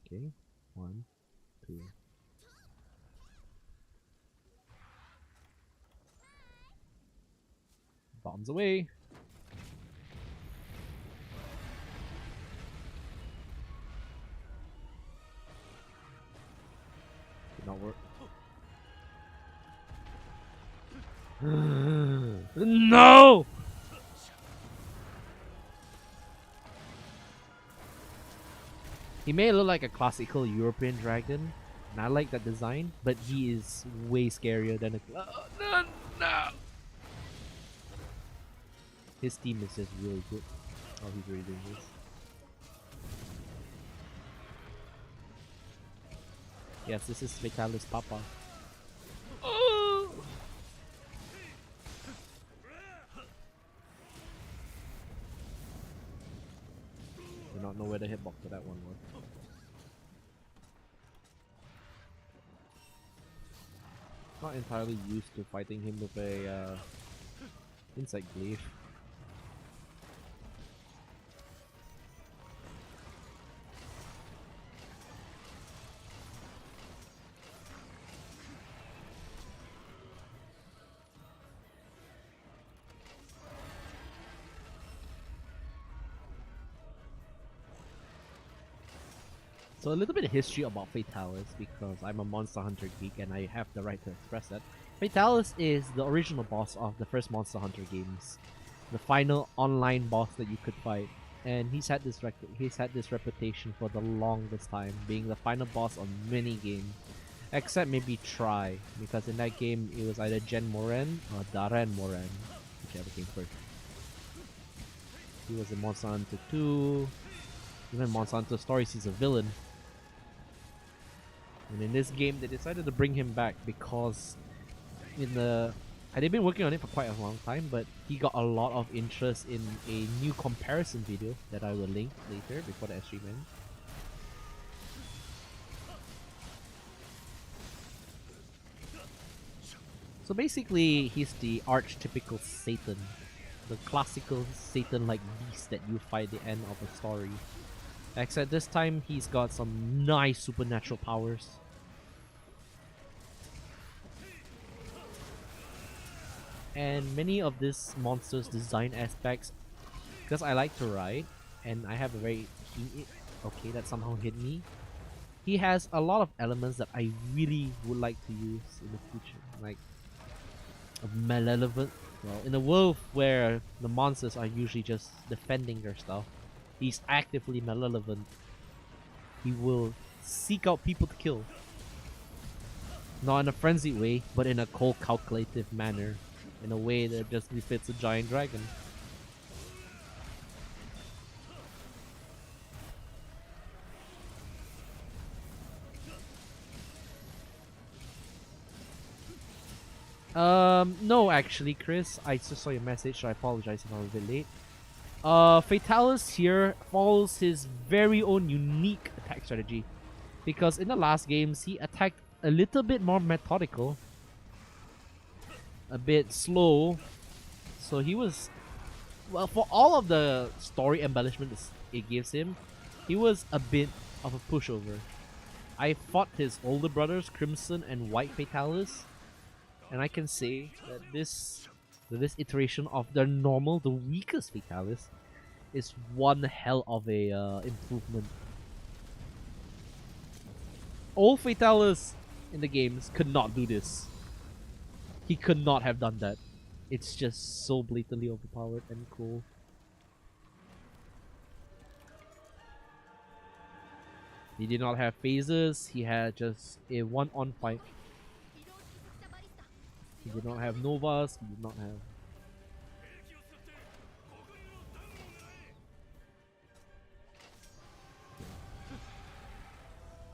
Okay, 1, 2. Bombs away. Did not work. No! He may look like a classical European dragon, and I like that design, but he is way scarier than a. No! His team is just really good. Oh, he's really doing this. Yes, this is Vitalis Papa. Oh! Do not know where the hitbox for that one was. Not entirely used to fighting him with a insect glaive. So a little bit of history about Fatalis, because I'm a Monster Hunter geek and I have the right to express that. Fatalis is the original boss of the first Monster Hunter games, the final online boss that you could fight, and he's had this reputation for the longest time, being the final boss on many games, except maybe Try, because in that game it was either Jen Moran or Darren Moran, whichever came first. He was in Monster Hunter 2, even Monster Hunter Stories he's a villain. And in this game, they decided to bring him back because they've been working on it for quite a long time, but he got a lot of interest in a new comparison video that I will link later before the stream ends. So basically, he's the archetypical Satan, the classical Satan-like beast that you fight at the end of a story. Except this time, he's got some nice supernatural powers. And many of this monster's design aspects, because I like to ride, and I have a very okay, that somehow hit me. He has a lot of elements that I really would like to use in the future, like a malevolent. Well, in a world where the monsters are usually just defending their stuff, he's actively malevolent. He will seek out people to kill. Not in a frenzied way, but in a cold, calculative manner. In a way that just befits a giant dragon. No, actually, Chris. I just saw your message, so I apologize if I was a bit late. Fatalis here follows his very own unique attack strategy. Because in the last games, he attacked a little bit more methodical. A bit slow. So he was... Well, for all of the story embellishments it gives him, he was a bit of a pushover. I fought his older brothers, Crimson and White Fatalis. And I can say that this iteration of the normal, the weakest Fatalis, is one hell of a improvement. Old Fatalis in the games could not do this. He could not have done that. It's just so blatantly overpowered and cool. He did not have phases, he had just a one-on fight. He did not have Novas, he did not have...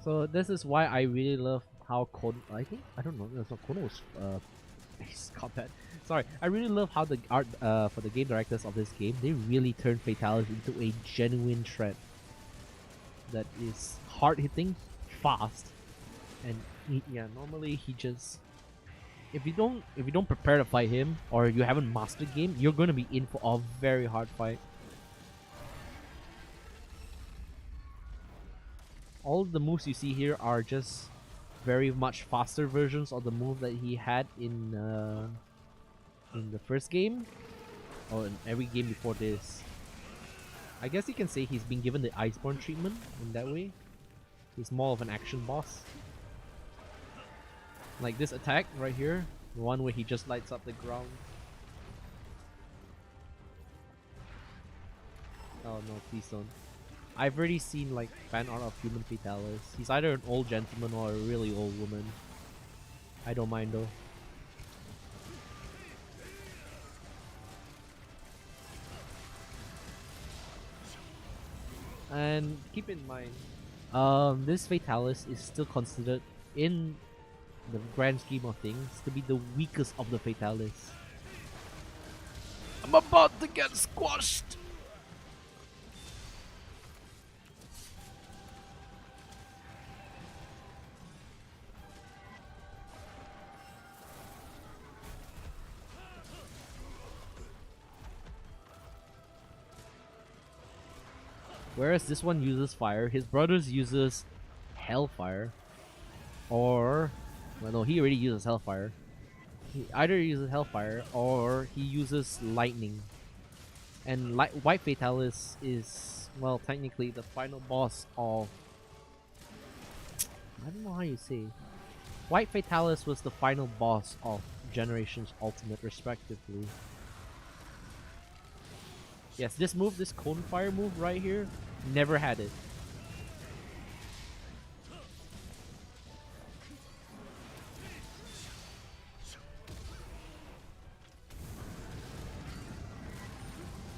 So this is why I really love how Kono... I don't know, that's not Kono's combat. Sorry, I really love how the art for the game directors of this game, they really turned Fatalis into a genuine threat that is hard-hitting, fast, and yeah, normally he just... If you don't prepare to fight him, or you haven't mastered the game, you're gonna be in for a very hard fight. All of the moves you see here are just very much faster versions of the move that he had in the first game, or in every game before this. I guess you can say he's been given the Iceborne treatment in that way. He's more of an action boss. Like this attack right here, the one where he just lights up the ground. Oh no, please don't. I've already seen like fan art of human Fatalis. He's either an old gentleman or a really old woman. I don't mind though. And keep in mind, this Fatalis is still considered in the grand scheme of things to be the weakest of the Fatalis. I'm about to get squashed! Whereas this one uses fire, his brothers uses hellfire. Or... well, no, he already uses hellfire. He either uses hellfire or he uses lightning. And White Fatalis is, well, technically the final boss of... I don't know how you say. White Fatalis was the final boss of Generations Ultimate, respectively. Yes, this move, this cone fire move right here, never had it.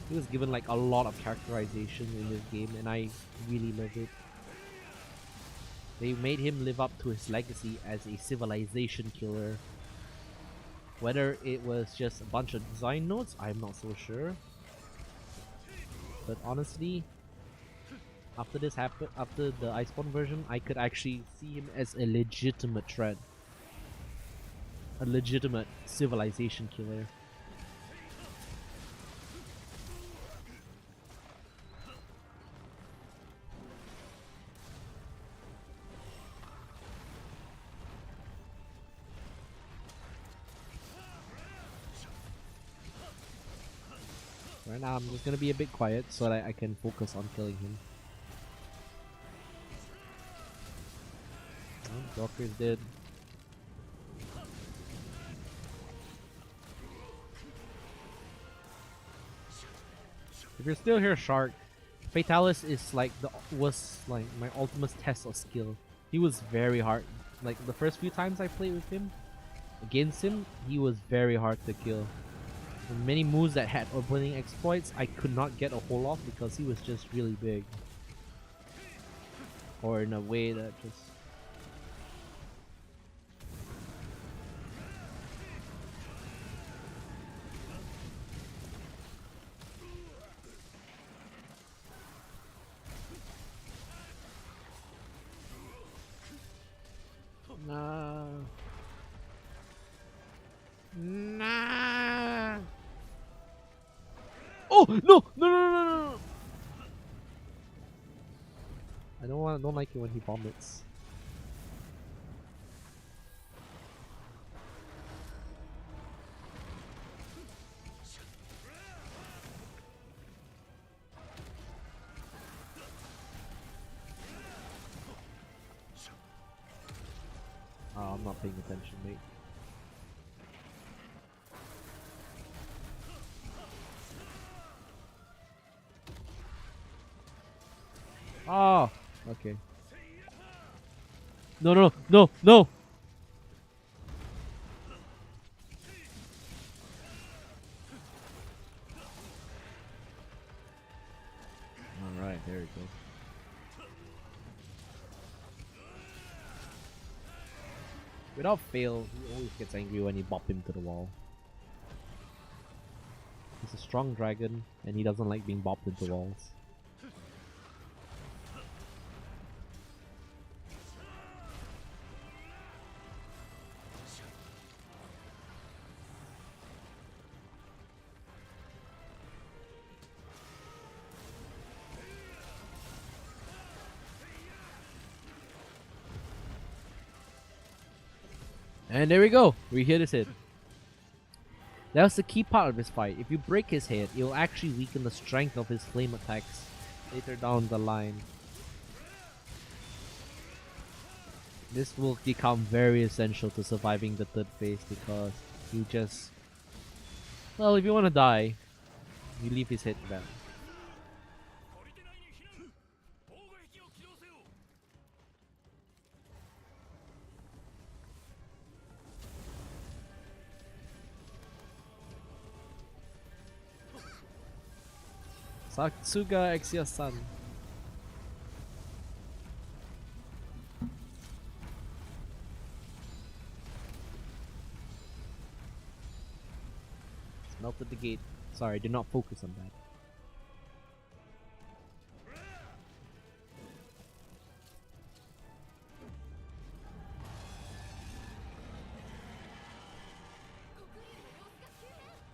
He was given like a lot of characterization in this game, and I really love it. They made him live up to his legacy as a civilization killer. Whether it was just a bunch of design notes, I'm not so sure. But honestly, after this happened, after the Iceborne version, I could actually see him as a legitimate threat. A legitimate civilization killer. Right now, I'm just gonna be a bit quiet so that I can focus on killing him. Oh, Joker's dead. If you're still here, Shark, Fatalis is like was like my ultimate test of skill. He was very hard Like the first few times I played with him, against him, he was very hard to kill. And many moves that had opening exploits, I could not get a hold of because he was just really big. Or in a way that just... Nah. Nah. Oh no! No! No! No! No! No! I don't like it when he vomits. Oh, I'm not paying attention, mate. Oh, okay. No, no, no, no! Alright, there we go. Without fail, he always gets angry when you bop him to the wall. He's a strong dragon, and he doesn't like being bopped into walls. And there we go. We hit his head. That was the key part of this fight. If you break his head, it will actually weaken the strength of his flame attacks later down the line. This will become very essential to surviving the third phase because you just... Well, if you want to die, you leave his head back. Satsuga Exia-san. Melted the gate. Sorry, did not focus on that.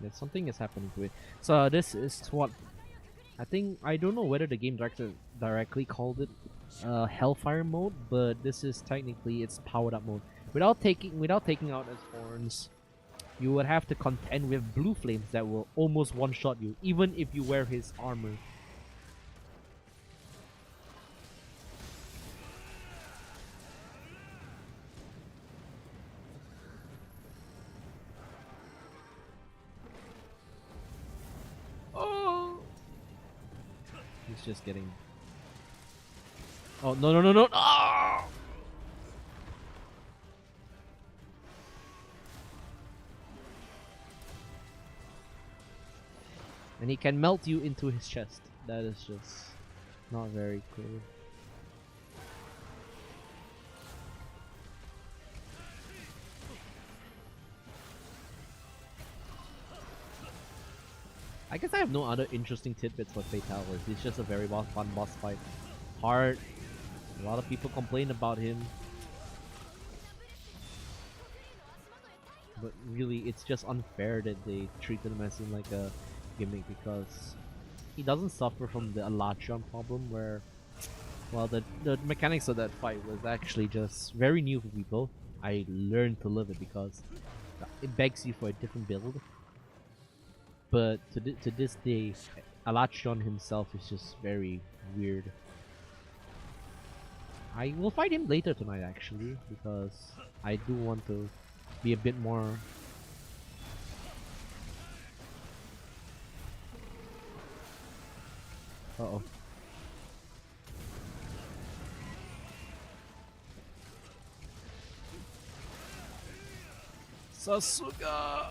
Yeah, something is happening to it. So this is what I don't know whether the game director directly called it Hellfire mode, but this is technically its powered up mode. Without taking out its horns, you would have to contend with blue flames that will almost one-shot you, even if you wear his armor. Oh! He's just getting... Oh, no, no, no, no! Ah! And he can melt you into his chest. That is just not very cool. I guess I have no other interesting tidbits for Fatalis. It's just a very fun boss fight. Hard. A lot of people complain about him. But really, it's just unfair that they treated him as in like a gimmick because he doesn't suffer from the Alachion problem where, well, the mechanics of that fight was actually just very new for people. I learned to love it because it begs you for a different build. But to this day, Alachion himself is just very weird. I will fight him later tonight actually because I do want to be a bit more... Uh-oh. Sasuga!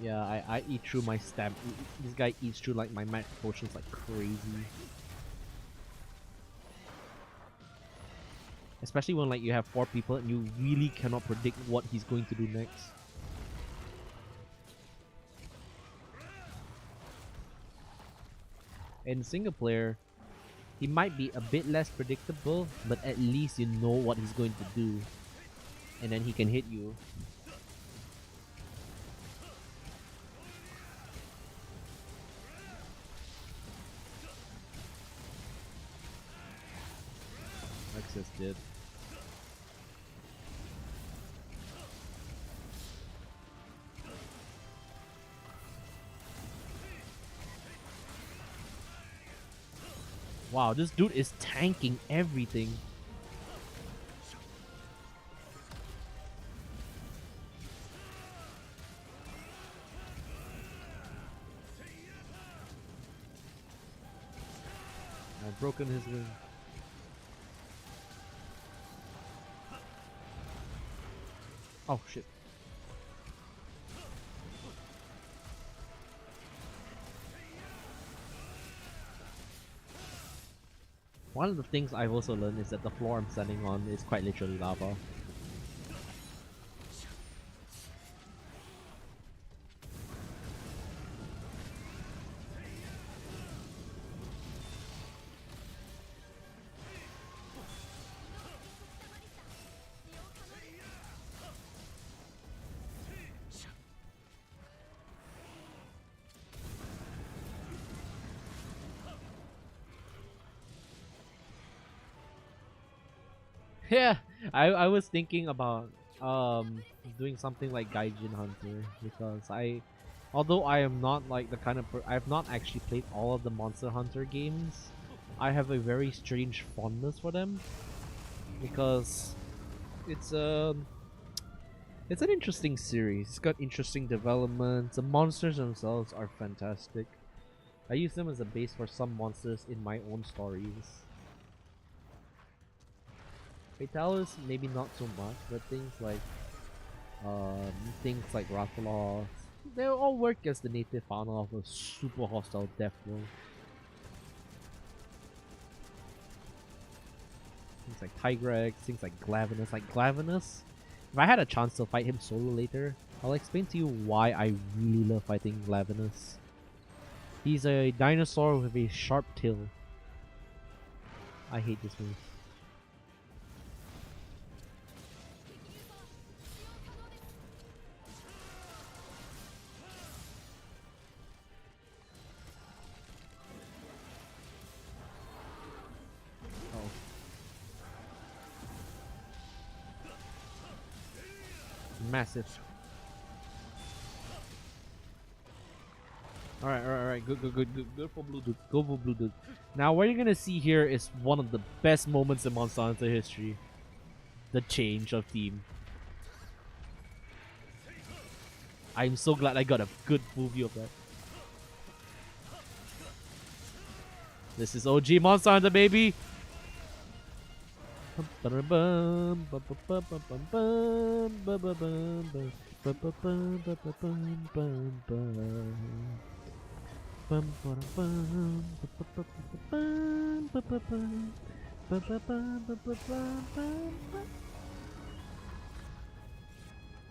Yeah, I eat through my stamp. This guy eats through like my magic potions like crazy. Especially when like you have 4 people and you really cannot predict what he's going to do next. In single player, he might be a bit less predictable, but at least you know what he's going to do. And then he can hit you. Access did. Wow, this dude is tanking everything. I've broken his wing. Oh shit. One of the things I've also learned is that the floor I'm standing on is quite literally lava. Yeah, I was thinking about doing something like Gaijin Hunter because although I am not like the kind of I've not actually played all of the Monster Hunter games, I have a very strange fondness for them because it's it's an interesting series. It's got interesting developments. The monsters themselves are fantastic. I use them as a base for some monsters in my own stories. Fatalis, maybe not so much, but things like Rathalos, they all work as the native fauna of a super hostile death world. Things like Tigrex, things like Glavenus. Like Glavenus, if I had a chance to fight him solo later, I'll explain to you why I really love fighting Glavenus. He's a dinosaur with a sharp tail. I hate this move. Massive. Alright, good for blue dude. Go for blue dude. Now what you're gonna see here is one of the best moments in Monster Hunter history. The change of team. I'm so glad I got a good full view of that. This is OG Monster Hunter, baby!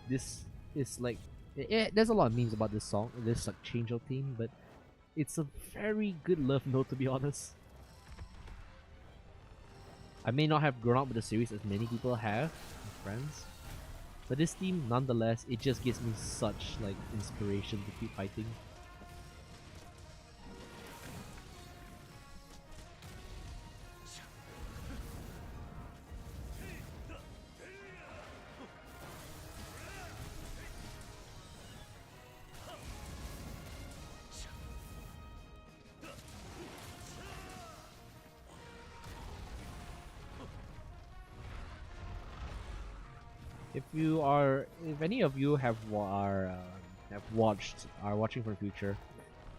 This is like there's a lot of memes about this song, this like change of theme, but it's a very good love note, to be honest. I may not have grown up with the series as many people have, friends, but this theme, nonetheless, it just gives me such like inspiration to keep fighting. If any of you are watching for the future,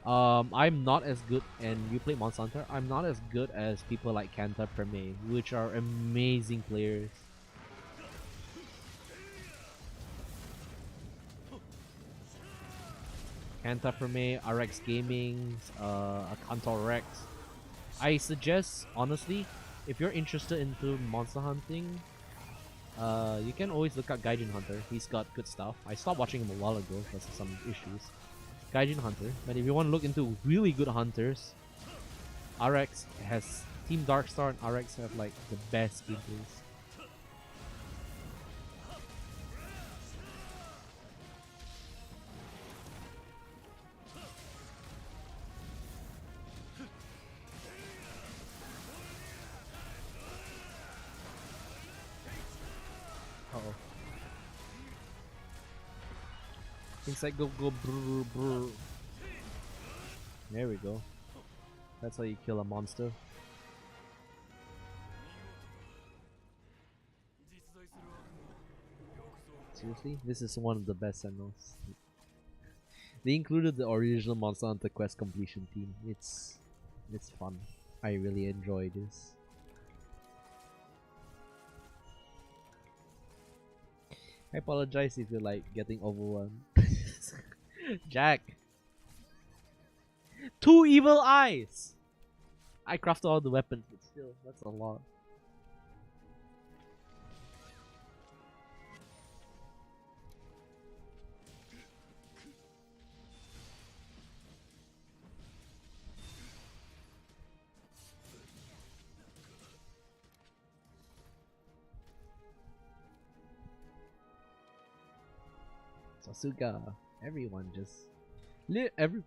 I'm not as good, and you play Monster Hunter, I'm not as good as people like Kanta Perme, which are amazing players. Kanta Perme, RX Gaming, Kantor Rex. I suggest, honestly, if you're interested into monster hunting, you can always look at Gaijin Hunter. He's got good stuff. I stopped watching him a while ago because of some issues. Gaijin Hunter. But if you want to look into really good hunters, RX has Team Darkstar and RX have like the best gameplays. Uh-oh. Things like go brr brr. There we go. That's how you kill a monster. Seriously? This is one of the best Sentinels. They included the original Monster Hunter Quest completion team. It's fun. I really enjoy this. I apologize if you're like getting overwhelmed. Jack! 2 evil eyes! I crafted all the weapons, but still, that's a lot. Sasuga, everyone just every.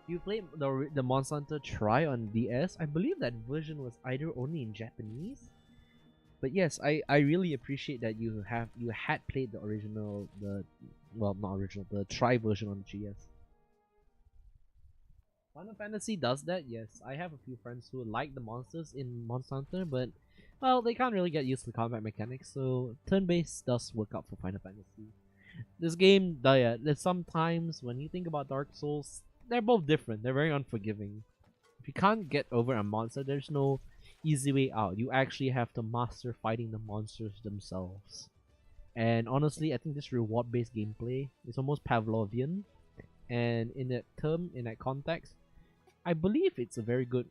You played the Monster Hunter Try on DS? I believe that version was either only in Japanese. But yes, I really appreciate that you had played the original, well, not original, the Try version on the GS. Final Fantasy does that, yes. I have a few friends who like the monsters in Monster Hunter, but well, they can't really get used to combat mechanics, so turn-based does work out for Final Fantasy. This game, yeah, there's sometimes when you think about Dark Souls, they're both different. They're very unforgiving. If you can't get over a monster, there's no easy way out. You actually have to master fighting the monsters themselves. And honestly, I think this reward-based gameplay is almost Pavlovian. And in that context, I believe it's a very good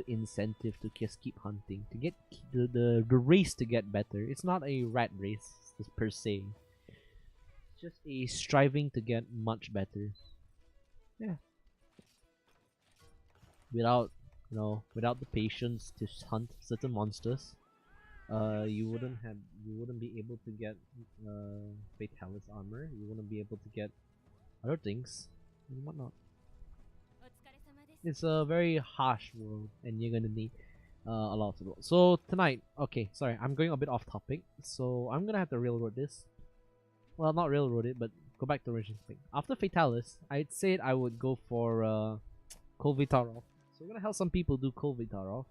incentive to just keep hunting, to get the race to get better. It's not a rat race per se. It's just a striving to get much better. Yeah. Without without the patience to hunt certain monsters, you wouldn't be able to get Fatalis armor. You wouldn't be able to get other things and whatnot. It's a very harsh world, and you're gonna need a lot of support. So tonight, okay, sorry, I'm going a bit off topic, so I'm gonna have to railroad this. Well, not railroad it, but go back to the original thing. After Fatalis, I'd say I would go for Kolvitarov. So we're gonna help some people do Kolvitarov,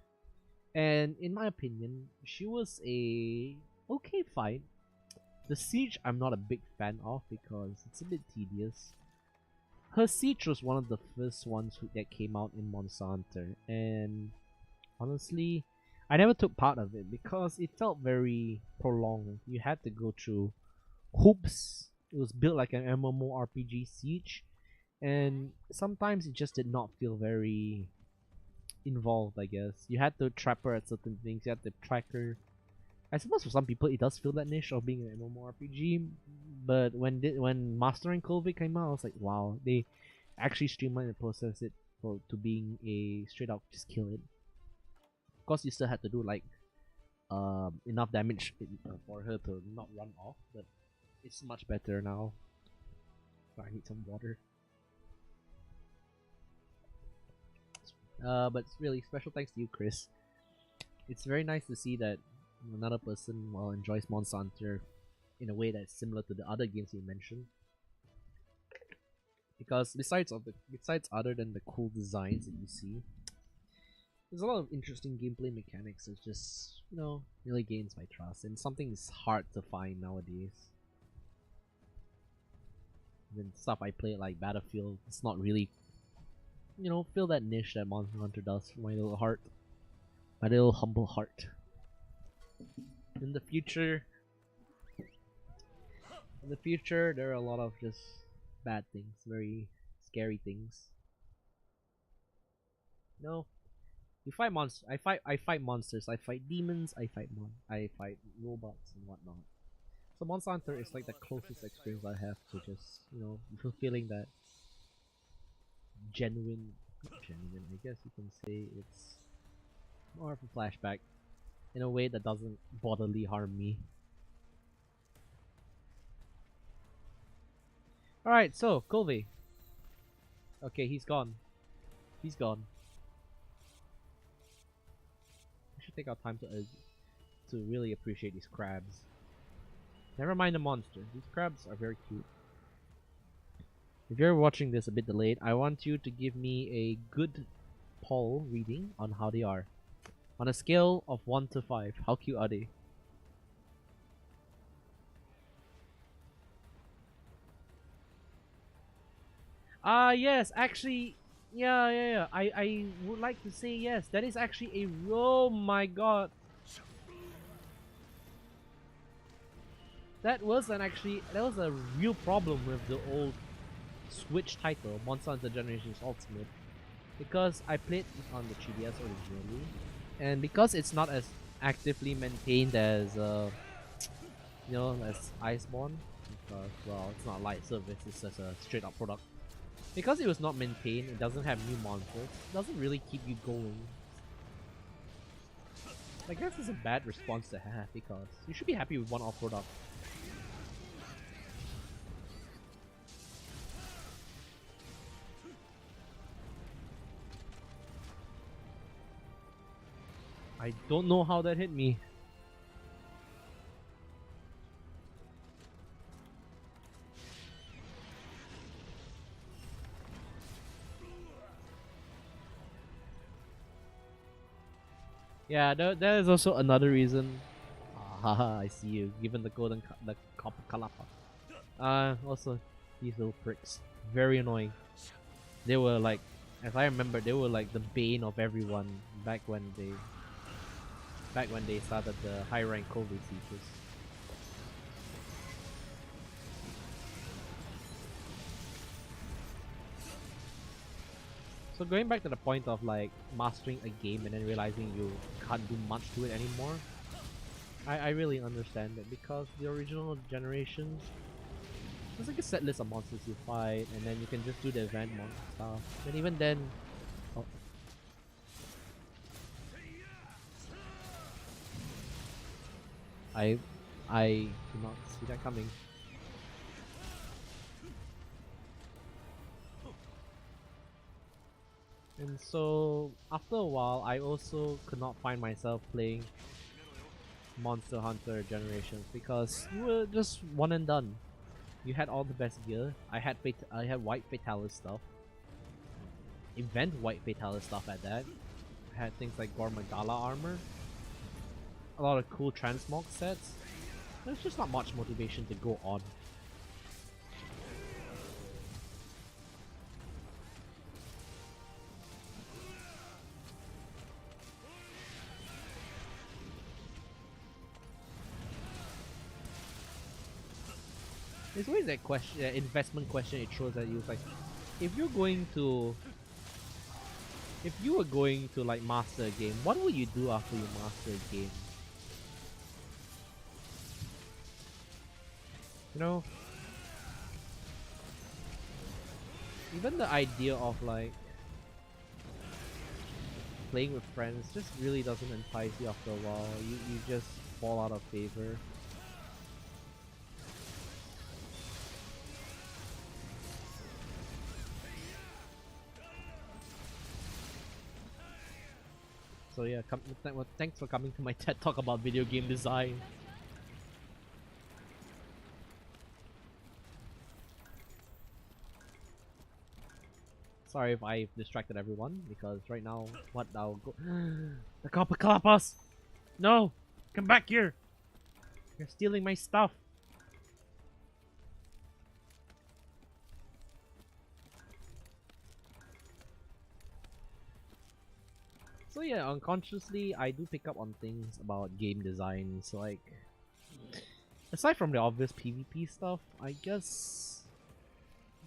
and in my opinion, she was a okay fight. The siege I'm not a big fan of because it's a bit tedious. Her siege was one of the first ones that came out in Monster Hunter, and honestly, I never took part of it because it felt very prolonged. You had to go through hoops. It was built like an MMORPG siege, and sometimes it just did not feel very involved. I guess you had to trap her at certain things. You had to track her. I suppose for some people it does feel that niche of being an MMORPG, but when Mastering Kolvi came out, I was like, wow, they actually streamlined and processed it to being a straight out just kill it. Of course, you still had to do like enough damage for her to not run off, but it's much better now. I need some water. But really, special thanks to you, Chris. It's very nice to see that another person enjoys Monster Hunter in a way that's similar to the other games you mentioned. Because besides other than the cool designs that you see, there's a lot of interesting gameplay mechanics. It's just really gains my trust, and something is hard to find nowadays. Then stuff I play like Battlefield, it's not really you know, fill that niche that Monster Hunter does for my little heart. My little humble heart. In the future, there are a lot of just bad things, very scary things. No, you fight monsters. I fight monsters. I fight demons. I fight robots and whatnot. So Monster Hunter is like the closest experience I have to just, you know, fulfilling that genuine, not genuine. I guess you can say it's more of a flashback in a way that doesn't bodily harm me. Alright, so, Colby. Okay, he's gone. He's gone. We should take our time to really appreciate these crabs. Never mind the monster. These crabs are very cute. If you're watching this a bit delayed, I want you to give me a good poll reading on how they are. On a scale of 1 to 5, how cute are they? Yes, actually, yeah. I would like to say yes. That is actually a. Oh my god. That was a real problem with the old Switch title, Monster Hunter Generations Ultimate, because I played on the 3DS originally, and because it's not as actively maintained as as Iceborne, because well, it's not a light service, it's just a straight up product. Because it was not maintained, it doesn't have new monsters, it doesn't really keep you going. I guess it's a bad response to have, because you should be happy with one-off product. I don't know how that hit me. Yeah, there is also another reason. Haha, I see you. Given the the copper kalapa. Also, these little pricks, very annoying. They were like, as I remember, they were like the bane of everyone back when they started the high rank COVID sieges. So going back to the point of like mastering a game and then realizing you can't do much to it anymore, I really understand it, because the original generations, there's like a set list of monsters you fight, and then you can just do the event monster stuff. And even then, oh. I did not see that coming. And so, after a while, I also could not find myself playing Monster Hunter Generations, because you were just one and done. You had all the best gear. I had White Fatalis stuff, Event White Fatalis stuff at that. I had things like Gormagala armor, a lot of cool transmog sets. There's just not much motivation to go on. There's always that question, investment question it throws at you. It's like, if you were going to like master a game, what would you do after you master a game? You know, even the idea of like playing with friends just really doesn't entice you after a while. You just fall out of favor. So yeah, thanks for coming to my TED Talk about video game design. Sorry if I've distracted everyone, because right now, what now? The Copper Clapas! No! Come back here! You're stealing my stuff! So yeah, unconsciously I do pick up on things about game designs. Like, aside from the obvious PvP stuff, I guess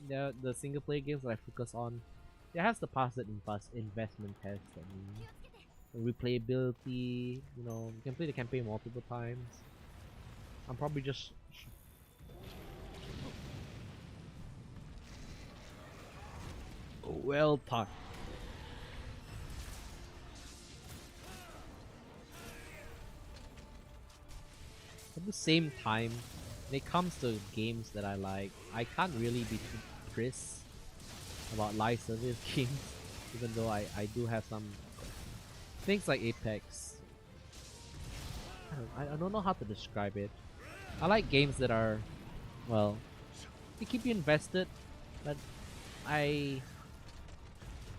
the single player games that I focus on, it has to pass that investment test. I mean, replayability. You know, you can play the campaign multiple times. I'm probably just well timed. At the same time, when it comes to games that I like, I can't really be too pissed about live service games, even though I do have some things like Apex. I don't know how to describe it. I like games that are, well, they keep you invested, but I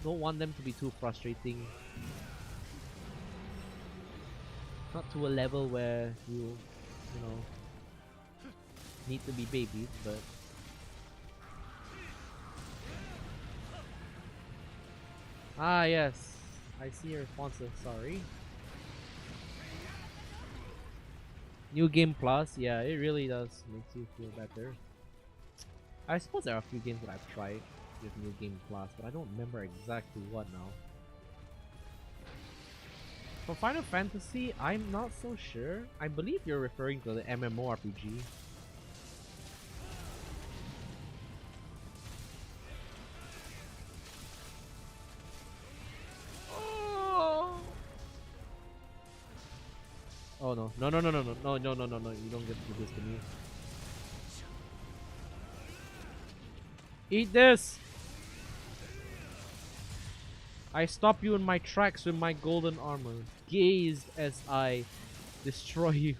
don't want them to be too frustrating. Not to a level where you know, need to be babied, but ah yes, I see your responses. Sorry. New Game Plus, yeah, it really does makes you feel better. I suppose there are a few games that I've tried with New Game Plus, but I don't remember exactly what now. For Final Fantasy, I'm not so sure. I believe you're referring to the MMORPG. Oh no. No, no, no, no, no, no, no, no, no, no, you don't get to do this to me. Eat this! I stop you in my tracks with my golden armor. Gaze as I destroy you.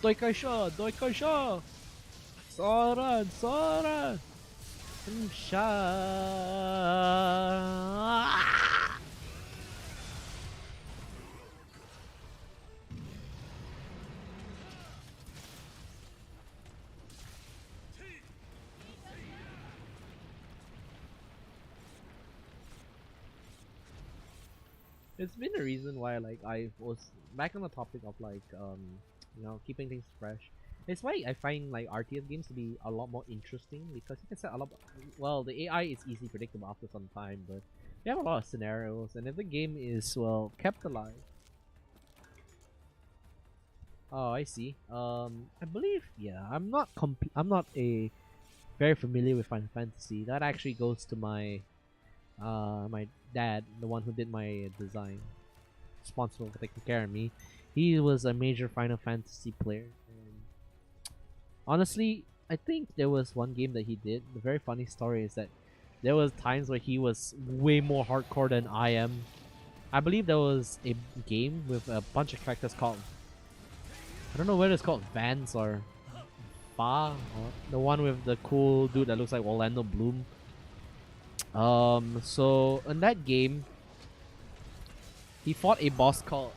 Doikaisha! Doikaisha! Soran! Soran! Sha. It's been a reason why like I was back on the topic of like you know, keeping things fresh. It's why I find like RTS games to be a lot more interesting because you can set a lot. Well, the AI is easily predictable after some time, but you have a lot of scenarios, and if the game is well kept alive. Oh, I see. I believe yeah. I'm not a very familiar with Final Fantasy. That actually goes to my dad, the one who did my design, responsible for taking care of me. He was a major Final Fantasy player. And honestly, I think there was one game that he did. The very funny story is that there was times where he was way more hardcore than I am. I believe there was a game with a bunch of characters called, I don't know whether it's called Vance or Fa, or the one with the cool dude that looks like Orlando Bloom. So in that game, he fought a boss called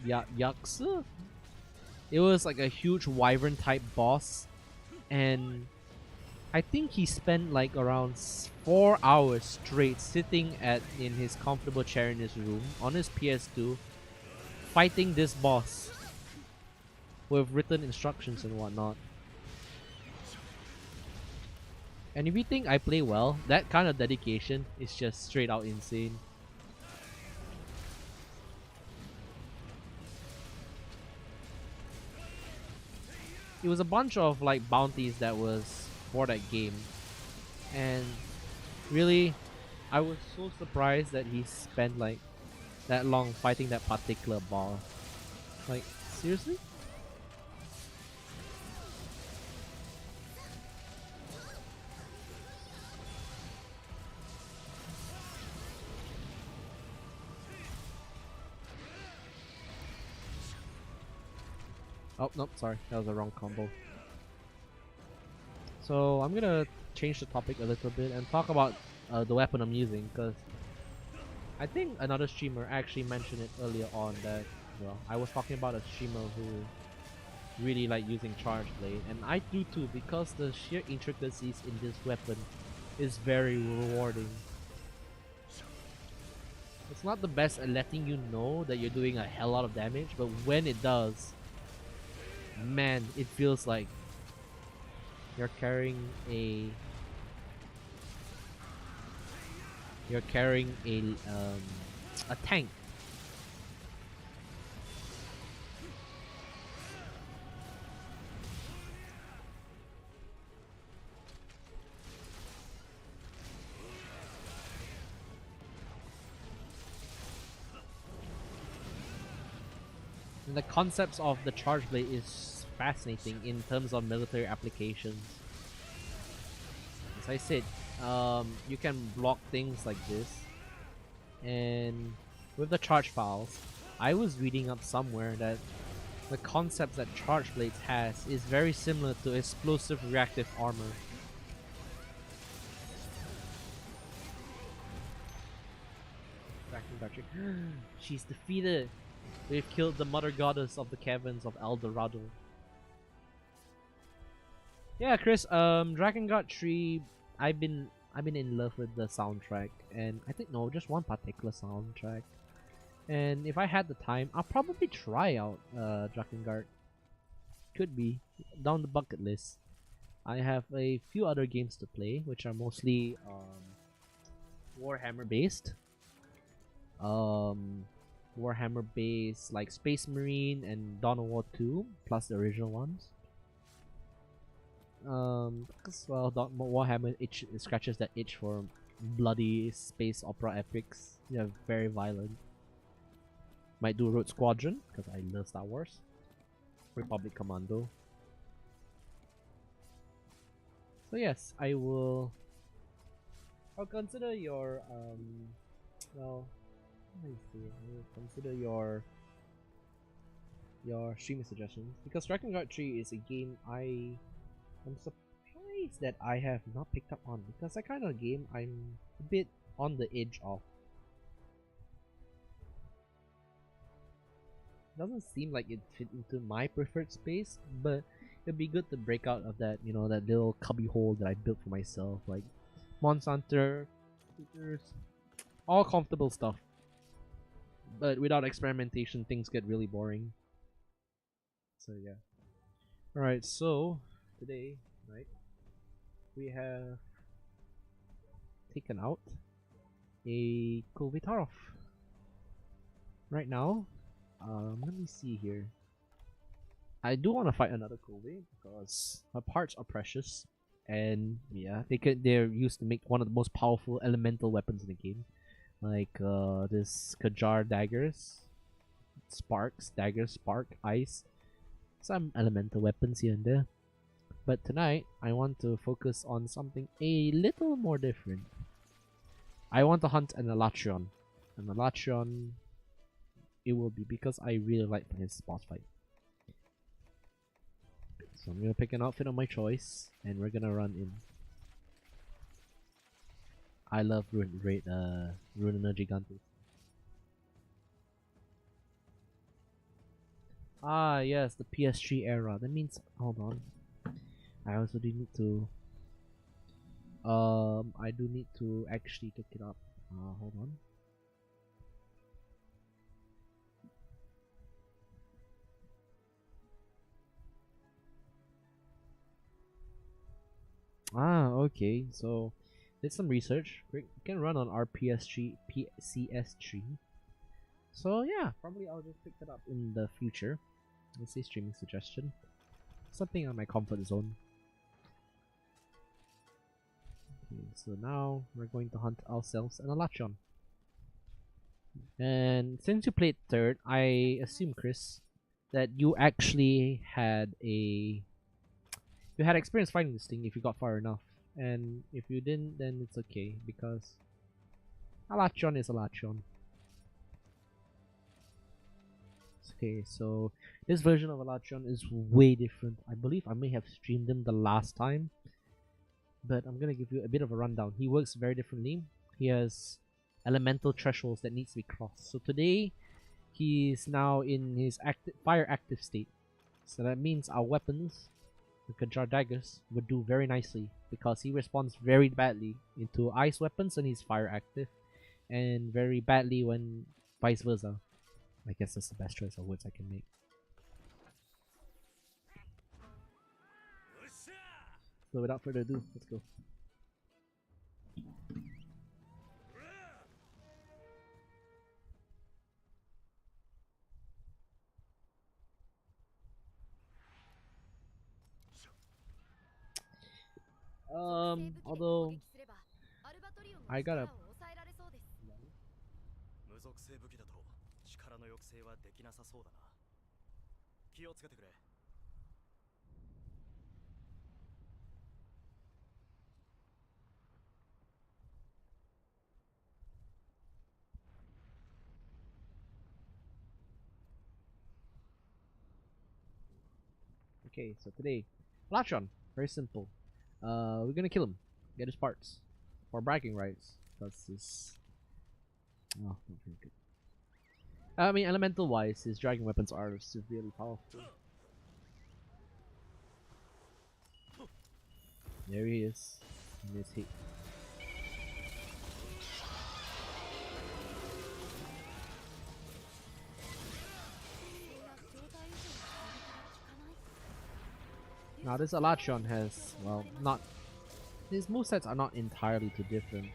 Yaksa. It was like a huge wyvern type boss, and I think he spent like around 4 hours straight sitting in his comfortable chair in his room on his PS2, fighting this boss with written instructions and whatnot. And if you think I play well, that kind of dedication is just straight out insane. It was a bunch of like bounties that was for that game, and really, I was so surprised that he spent like that long fighting that particular boss. Like, seriously? Oh, nope, sorry. That was a wrong combo. So, I'm gonna change the topic a little bit and talk about the weapon I'm using, because I think another streamer actually mentioned it earlier on that, well, I was talking about a streamer who really like using charge blade, and I do too because the sheer intricacies in this weapon is very rewarding. It's not the best at letting you know that you're doing a hell lot of damage, but when it does, man, it feels like you're carrying a a tank. And the concepts of the charge blade is fascinating in terms of military applications. As I said, you can block things like this, and with the charge files, I was reading up somewhere that the concept that charge blades has is very similar to explosive reactive armor. She's defeated. We've killed the mother goddess of the caverns of El Dorado. Yeah, Chris. Dragon God 3. I've been in love with the soundtrack, and I think no, just one particular soundtrack. And if I had the time, I'll probably try out Drakengard. Could be down the bucket list. I have a few other games to play, which are mostly Warhammer based. Warhammer based like Space Marine and Dawn of War 2, plus the original ones. Because well, Warhammer scratches that itch for bloody space opera epics. Yeah, very violent. Might do Rogue Squadron because I love Star Wars. Republic Commando. So yes, I will. I'll consider your well, let me see. I will consider your streaming suggestions because Dragon Guard 3 is a game I'm surprised that I have not picked up on because that kind of game I'm a bit on the edge of. Doesn't seem like it fit into my preferred space, but it'd be good to break out of that, that little cubby hole that I built for myself, like Monster Hunter, shooters, all comfortable stuff. But without experimentation, things get really boring. So yeah. Alright, so today, right, we have taken out a Kovitarov. Right now, let me see here. I do want to fight another Kobe because her parts are precious, and yeah, they're used to make one of the most powerful elemental weapons in the game, like this Kajar daggers, sparks, daggers, spark, ice, some elemental weapons here and there. But tonight, I want to focus on something a little more different. I want to hunt an Elatrion. An Elatrion, it will be because I really like his boss fight. So I'm gonna pick an outfit of my choice, and we're gonna run in. I love Runner Gigantes. Ah, yes, the PS3 era. That means, hold on. I also do need to. I do need to actually look it up. Hold on. Ah, okay. So, did some research. We can run on our PCS3. So yeah, probably I'll just pick that up in the future. Let's say streaming suggestion. Something on my comfort zone. Okay, so now we're going to hunt ourselves an Elatrion. And since you played third, I assume, Chris, that you actually had experience fighting this thing if you got far enough. And if you didn't, then it's okay because Elatrion is Elatrion. Okay, so this version of Elatrion is way different. I believe I may have streamed him the last time, but I'm gonna give you a bit of a rundown. He works very differently. He has elemental thresholds that needs to be crossed. So today, he's now in his fire active state. So that means our weapons, the Kajar daggers, would do very nicely because he responds very badly into ice weapons when he's fire active, and very badly when vice versa. I guess that's the best choice of words I can make. So without further ado, let's go. Although I gotta. 無属性武器だと力の抑制はできなさそうだな。気をつけてくれ。Okay, so today, Lachon, very simple. We're gonna kill him, get his parts, for bragging rights. That's his. Oh, not very good. I mean, elemental wise, his dragon weapons are severely powerful. There he is. Miss hit. Now this Alachon has, well, not, his movesets are not entirely too different.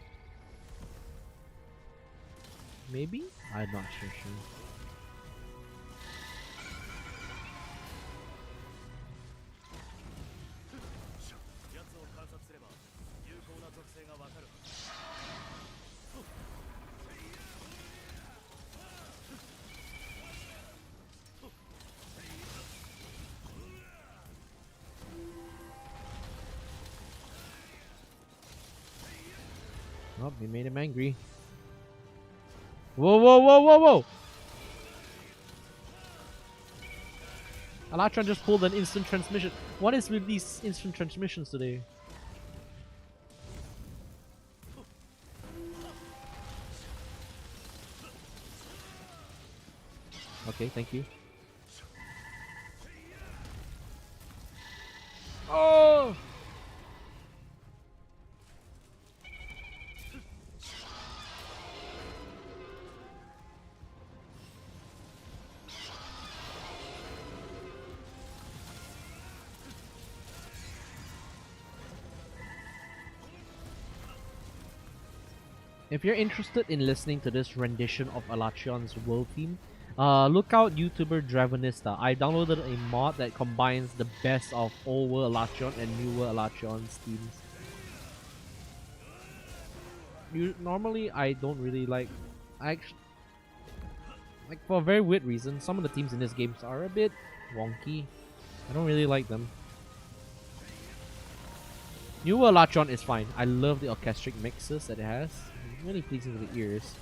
Maybe? I'm not sure. Oh, we made him angry. Whoa, whoa, whoa, whoa, whoa! Alatron just pulled an instant transmission. What is with these instant transmissions today? Okay, thank you. Oh! If you're interested in listening to this rendition of Alachion's world theme, look out YouTuber Dravenista. I downloaded a mod that combines the best of old world Alachion and new world Alachion's themes. Normally, I don't really like. Like for a very weird reason, some of the themes in this game are a bit wonky. I don't really like them. New world Alachion is fine. I love the orchestric mixes that it has. It's really pleasing to the ears.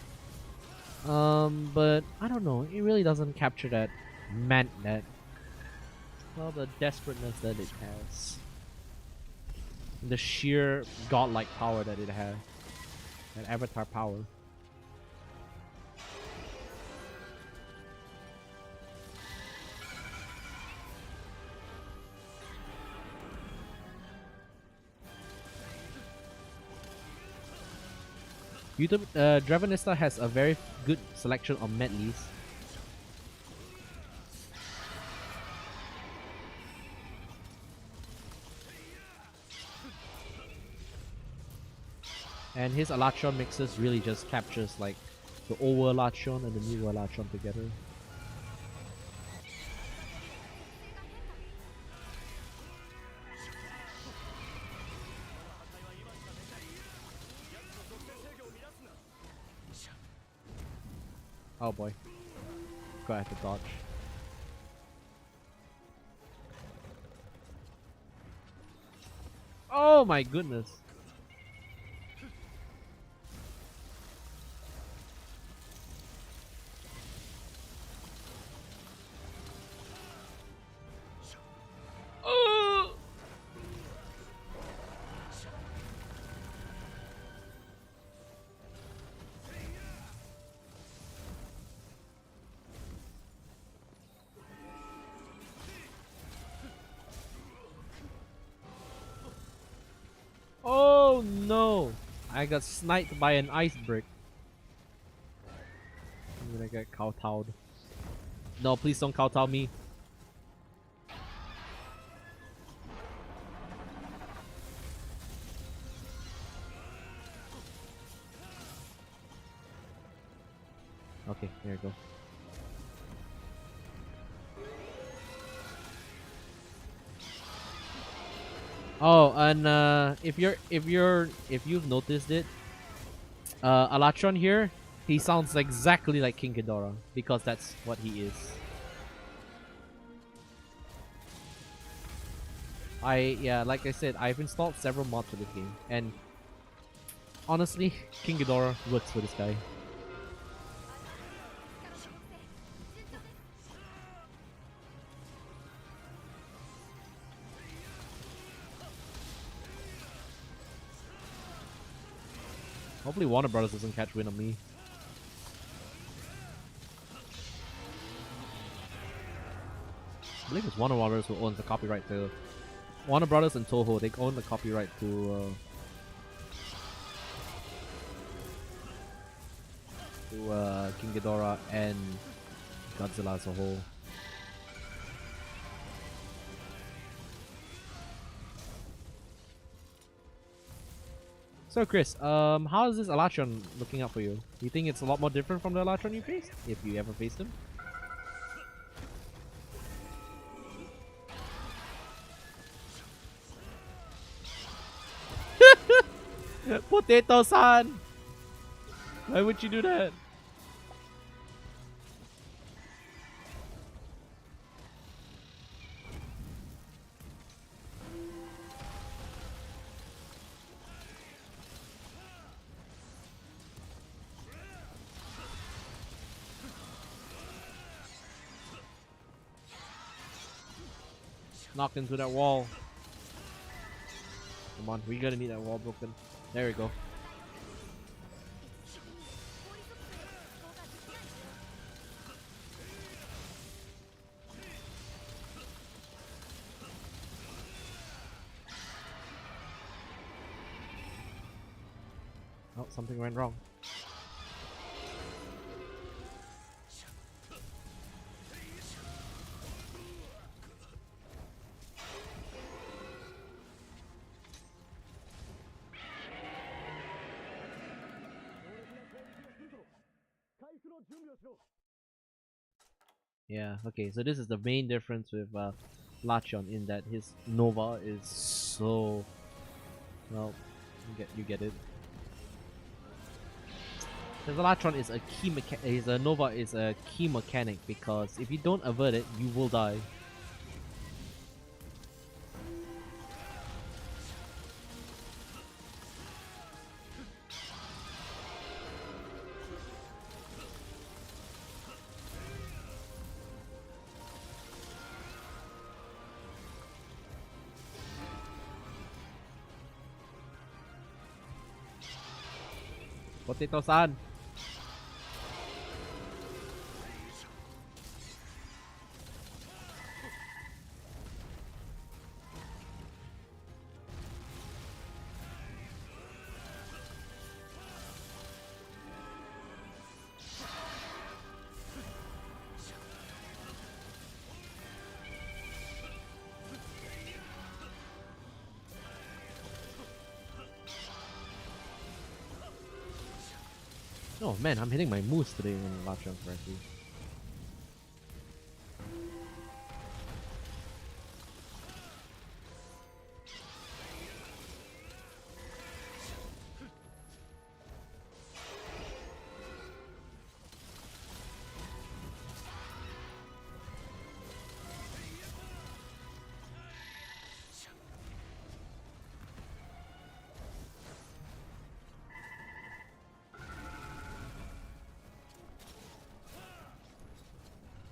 But I don't know. It really doesn't capture that well, the desperateness that it has, the sheer godlike power that it has, that avatar power. YouTube Dravenista has a very good selection of medleys. And his Alachon mixes really just captures like the old world Alachon and the new world Alachon together. Oh boy. Gotta have to dodge. Oh my goodness. I got sniped by an ice brick. I'm gonna get kowtowed. No, please don't kowtow me. Okay, there you go. Oh, and if you've noticed it, Alatron here, he sounds exactly like King Ghidorah because that's what he is. Yeah, like I said, I've installed several mods for this game, and honestly, King Ghidorah works for this guy. Hopefully Warner Brothers doesn't catch wind of me. I believe it's Warner Brothers who owns the copyright to... Warner Brothers and Toho, they own the copyright to King Ghidorah and Godzilla as a whole. So Chris, how is this Alatron looking out for you? Do you think it's a lot more different from the Alatron you faced? If you ever faced him? Potato-san! Why would you do that? Knocked into that wall. Come on, we gotta need that wall broken. There we go. Oh, something went wrong. Yeah, okay, so this is the main difference with Lachon in that his Nova is so... Well, you get it. Because Lachon is a key Nova is a key mechanic because if you don't avert it, you will die. Potato-san! Oh man, I'm hitting my moose today in Lachon correctly.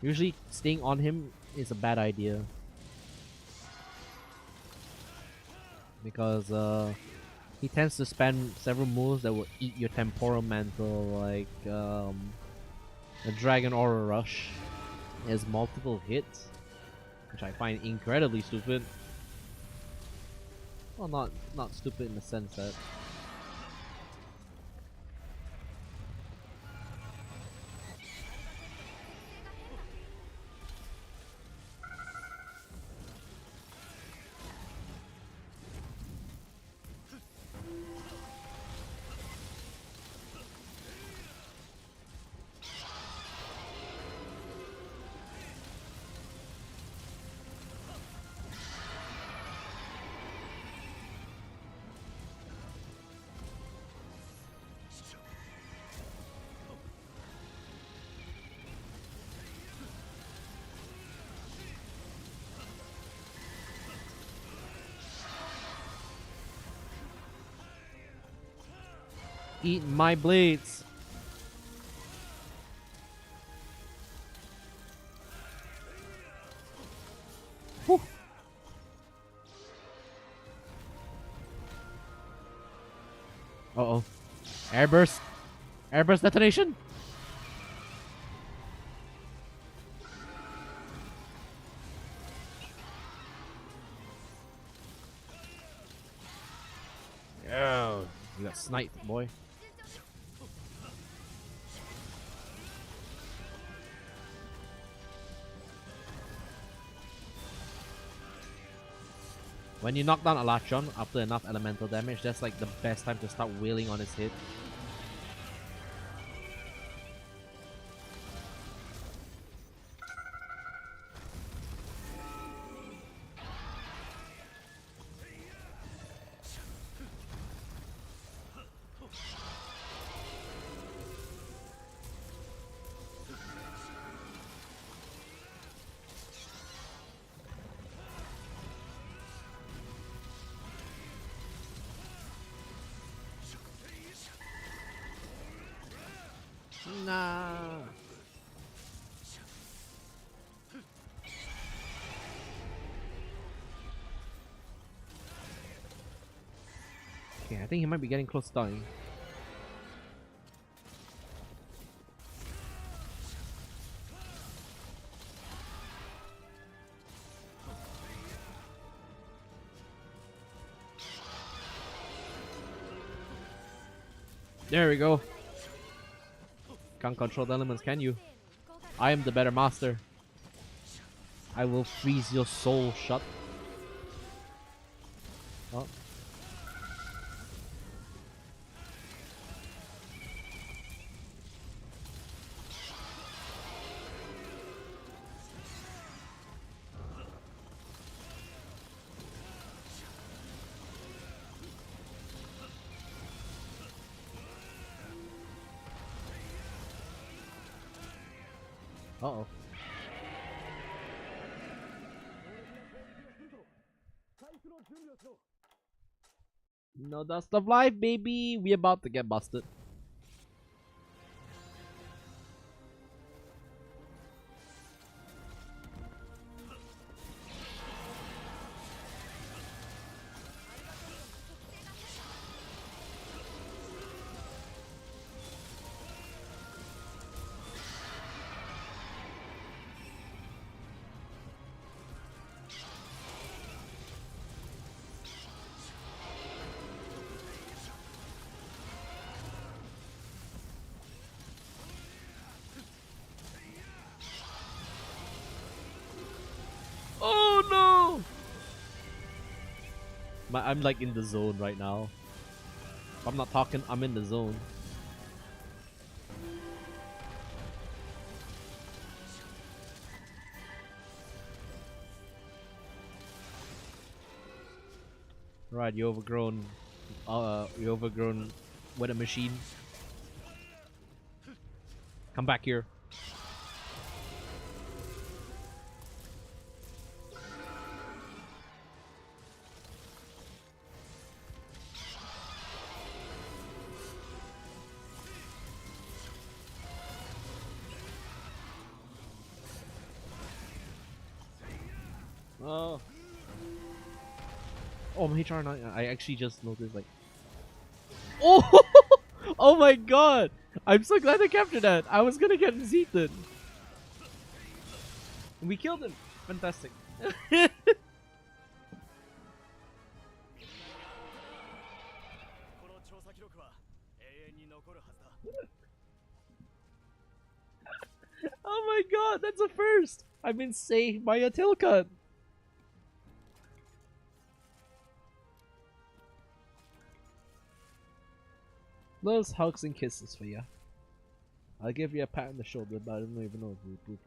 Usually staying on him is a bad idea. Because he tends to spam several moves that will eat your temporal mantle, like a Dragon Aura Rush. It has multiple hits, which I find incredibly stupid. Well, not stupid in the sense that Eat my blades. Whew. Uh-oh. Airburst. Airburst detonation. Yeah. You got sniped, boy. When you knock down a Lachon after enough elemental damage, that's like the best time to start wailing on his hit. Nah. Okay, I think he might be getting close to dying. There we go. Can't control the elements, can you? I am the better master. I will freeze your soul shut. Oh. Uh-oh. No dust of life, baby. We about to get busted. Oh no! I'm like in the zone right now. If I'm not talking, I'm in the zone. Right, you overgrown weather machine. Come back here. Oh. Oh, my HR, I actually just noticed, like... Oh! Oh my god! I'm so glad I captured that! I was gonna get Zetan! We killed him! Fantastic. Oh my god, that's a first! I've been saved by a tail cut! Those hugs and kisses for ya. I'll give you a pat on the shoulder, but I don't even know if you approve.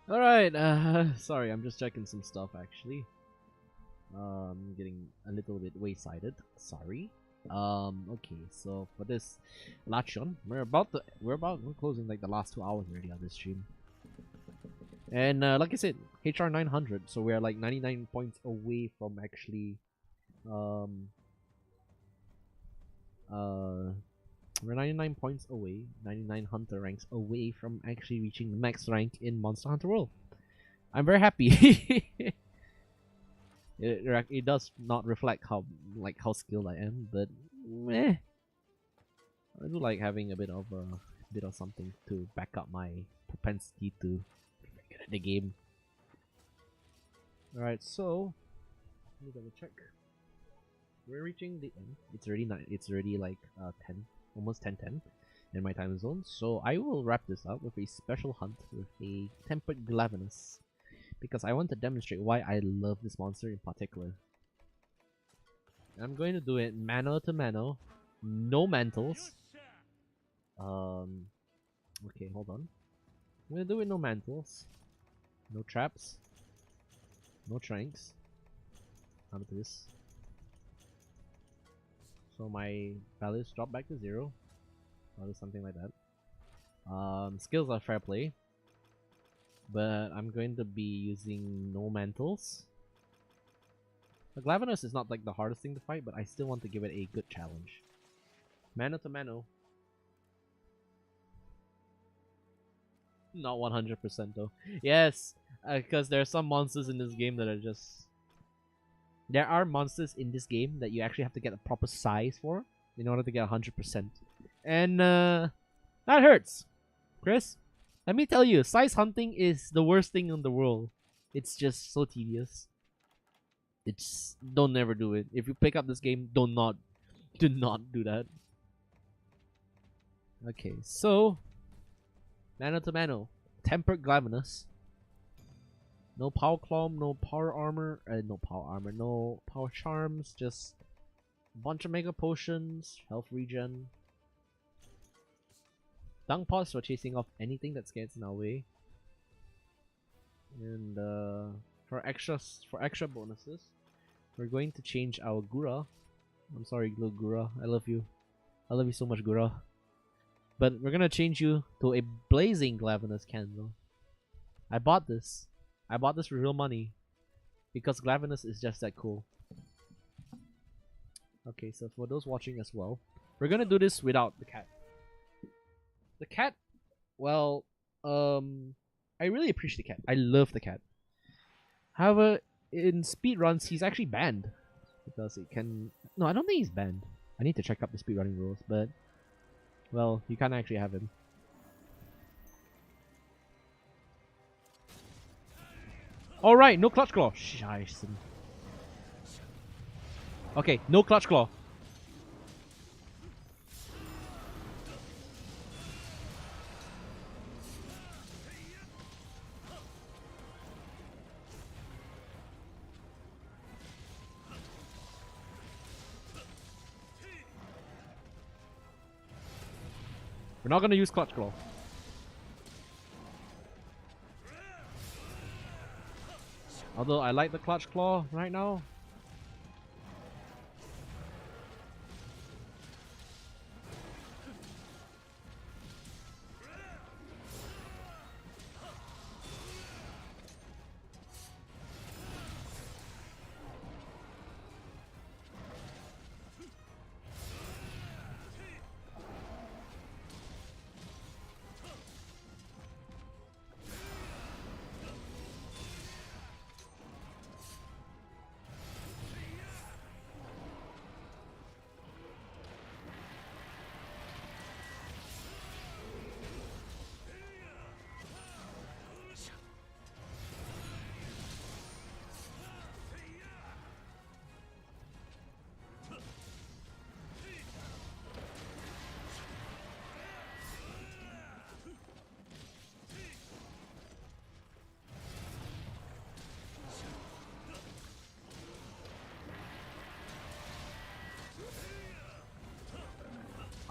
Alright, sorry, I'm just checking some stuff actually. Getting a little bit way-sided. Sorry. Okay, so for this Lachon, we're closing like the last 2 hours already on this stream. And like I said, HR 900, so we're like 99 points away from actually we're 99 points away, 99 hunter ranks away from actually reaching the max rank in Monster Hunter World. I'm very happy. It does not reflect how skilled I am, but meh. I do like having a bit of something to back up my propensity to get at the game. Alright, so let me double check. We're reaching the end. It's already it's already like 10, almost 10:10 in my time zone. So I will wrap this up with a special hunt with a tempered glavenus, because I want to demonstrate why I love this monster in particular. I'm going to do it mano to mano, no mantles. Okay, hold on. I'm gonna do it no mantles, no traps, no tranks. How about this? So my values drop back to 0. Or something like that. Skills are fair play. But I'm going to be using no mantles. The Glavenus is not like the hardest thing to fight, but I still want to give it a good challenge. Mano to mano. Not 100% though. Yes, because there are some monsters in this game that are just... There are monsters in this game that you actually have to get a proper size for in order to get 100%. And that hurts. Chris, let me tell you, size hunting is the worst thing in the world. It's just so tedious. It's... Don't never do it. If you pick up this game, do not do that. Okay, so... Mano to mano. Tempered Glavenus. No power claw, no power armor, no power charms, just a bunch of mega potions, health regen. Dung pots for chasing off anything that gets in our way. And for extra bonuses, we're going to change our Gura. I'm sorry, little Gura. I love you. I love you so much, Gura. But we're gonna change you to a blazing Glavenus candle. I bought this for real money because Glavenus is just that cool. Okay, so for those watching as well, we're gonna do this without the cat. The cat, well, I really appreciate the cat. I love the cat. However, in speedruns, he's actually banned because it can... No, I don't think he's banned. I need to check up the speedrunning rules, but well, you can't actually have him. Alright, no clutch claw. Scheiße. Okay, no clutch claw. We're not gonna use clutch claw. Although I like the clutch claw right now.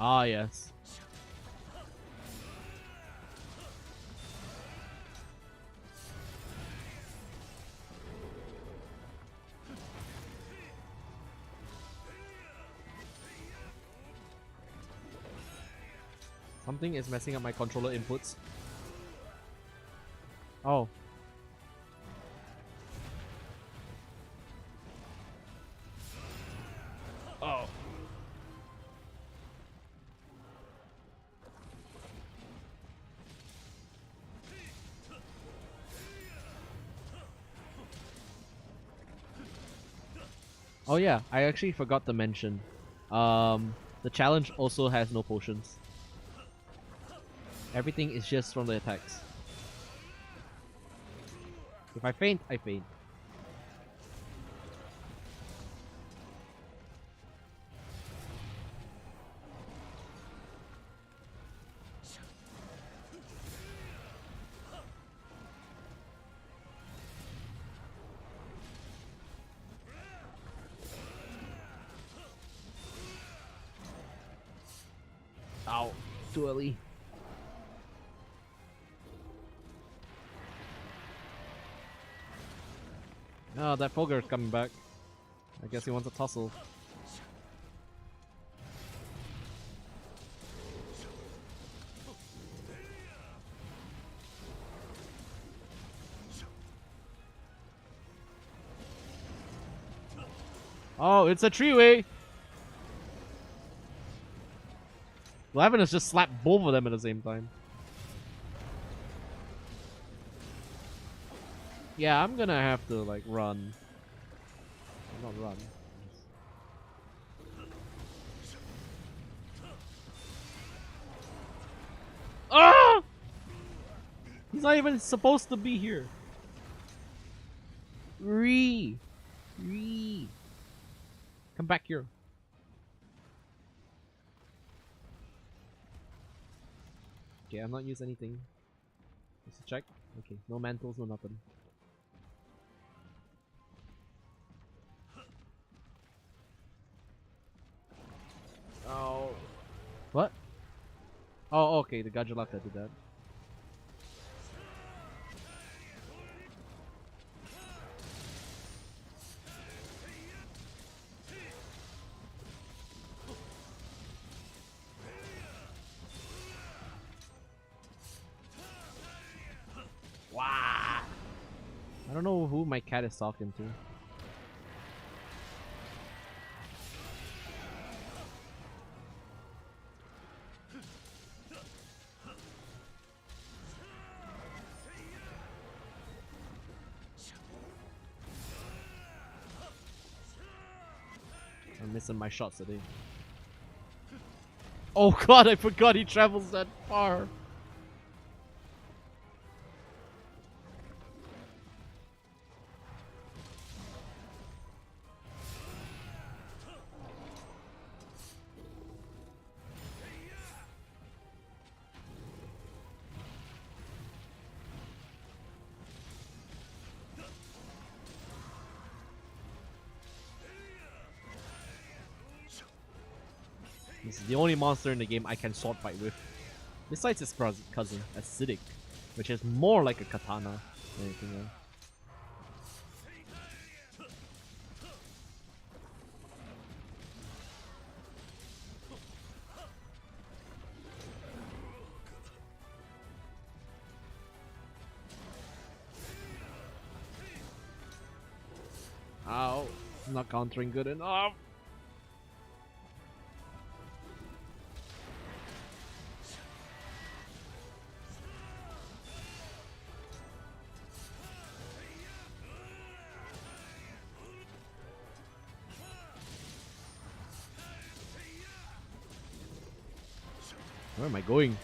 Ah, yes. Something is messing up my controller inputs. Oh. Oh. Oh yeah, I actually forgot to mention. The challenge also has no potions. Everything is just from the attacks. If I faint, I faint. Ow, too early. Oh, that Fulgur is coming back. I guess he wants a tussle. Oh, it's a three-way! Glavin has just slapped both of them at the same time. Yeah, I'm gonna have to, like, run. Not run. Ah! He's not even supposed to be here. Ree! Come back here. Okay, I'm not using anything. Just to check. Okay, no mantles, no nothing. Oh. What? Oh, okay, the Gajalaka did that. Wow. I don't know who my cat is talking to. I'm missing my shots today. Oh god, I forgot he travels that far. This is the only monster in the game I can sword fight with. Besides his cousin, Acidic, which is more like a katana than anything else. Ow, I'm not countering good enough. Where am I going?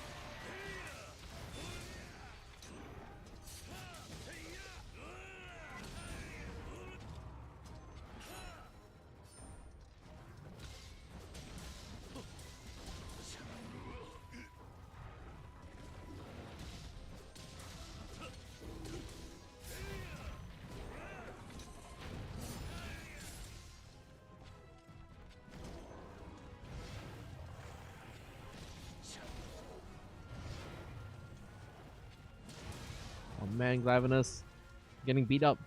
Oh man, Glavinus. Getting beat up.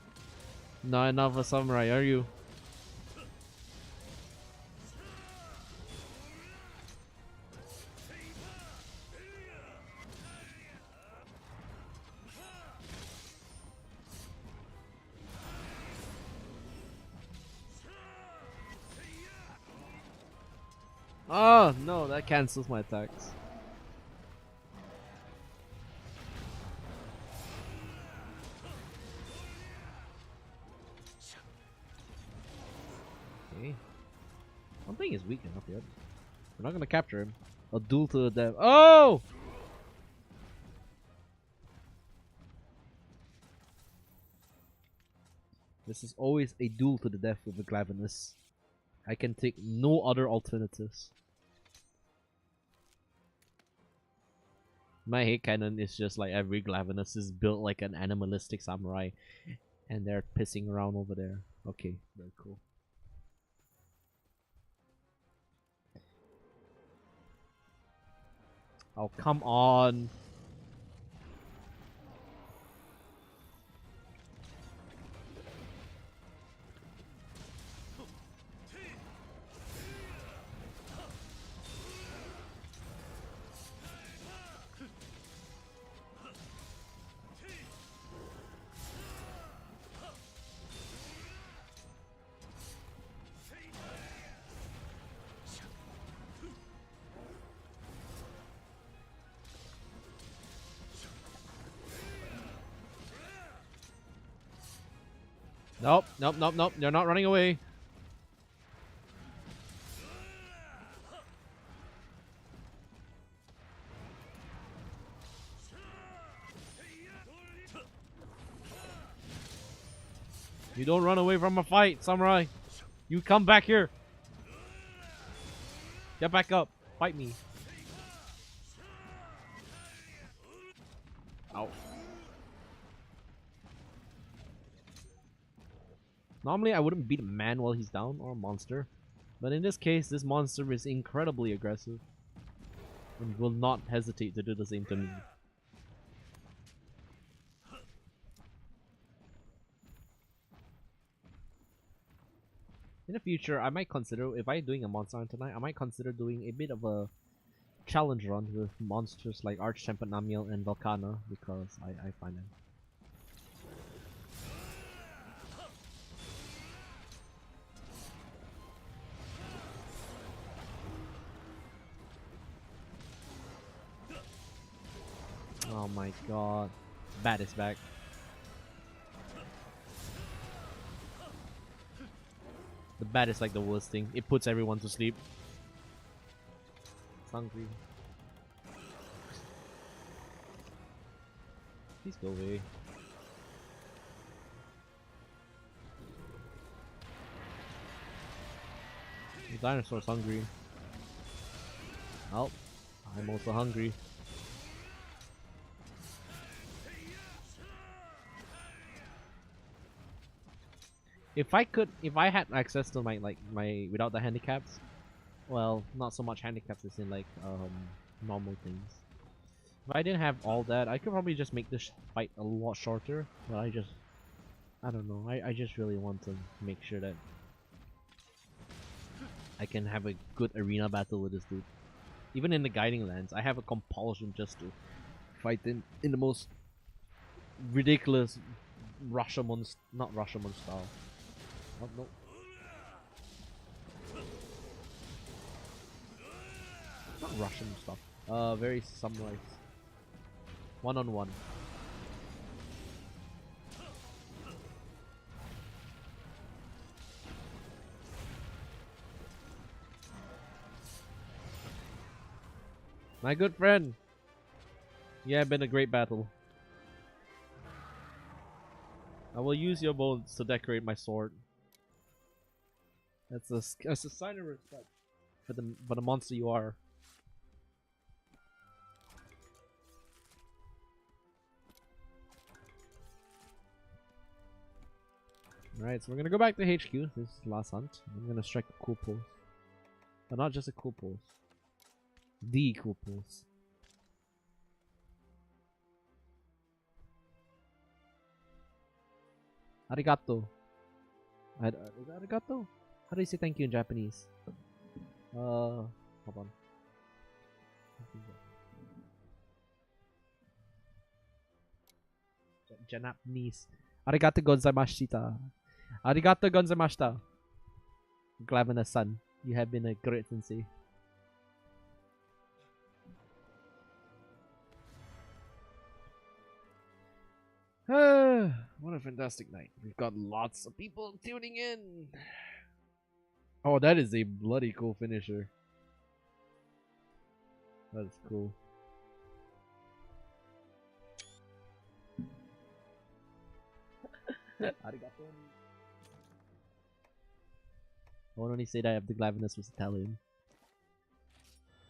Not enough of a samurai, are you? Oh no, that cancels my attacks. Okay. I don't think he's weak enough yet. We're not gonna capture him. A duel to the death. Oh! This is always a duel to the death with a Glavenus. I can take no other alternatives. My hate cannon is just like every Glavenus is built like an animalistic samurai, and they're pissing around over there. Okay, very cool. Oh, come on. Nope, nope, nope, nope. They're not running away. You don't run away from a fight, samurai. You come back here. Get back up. Fight me. Ow. Normally, I wouldn't beat a man while he's down, or a monster. But in this case, this monster is incredibly aggressive. And will not hesitate to do the same to me. In the future, I might consider, if I'm doing a monster hunt tonight, I might consider doing a bit of a challenge run with monsters like Arch-Champion Namiel and Volcana, because I find them. Oh my god. Bat is back. The bat is like the worst thing. It puts everyone to sleep. It's hungry. Please go away. The dinosaur's hungry. Oh, I'm also hungry. If I had access to my without the handicaps, well, not so much handicaps as in like normal things. If I didn't have all that, I could probably just make this fight a lot shorter. But I don't know. I just really want to make sure that I can have a good arena battle with this dude. Even in the Guiding Lands, I have a compulsion just to fight in the most ridiculous Rashomon, not Rashomon style. Oh, no. Not Russian stuff. Very samurai. One-on-one. My good friend. Yeah, been a great battle. I will use your bones to decorate my sword. That's a sign of respect for the monster you are. Alright, so we're gonna go back to HQ. This is the last hunt. I'm gonna strike a cool pose. But not just a cool pose. The cool pose. Arigato. Is that arigato? How do you say thank you in Japanese? Hold on. Japanese. Arigato gozaimashita. Arigato gozaimashita. Glavina-san, you have been a great sensei. What a fantastic night. We've got lots of people tuning in. Oh, that is a bloody cool finisher. That's cool. Arigato. I would only say that if the Glavinus was Italian.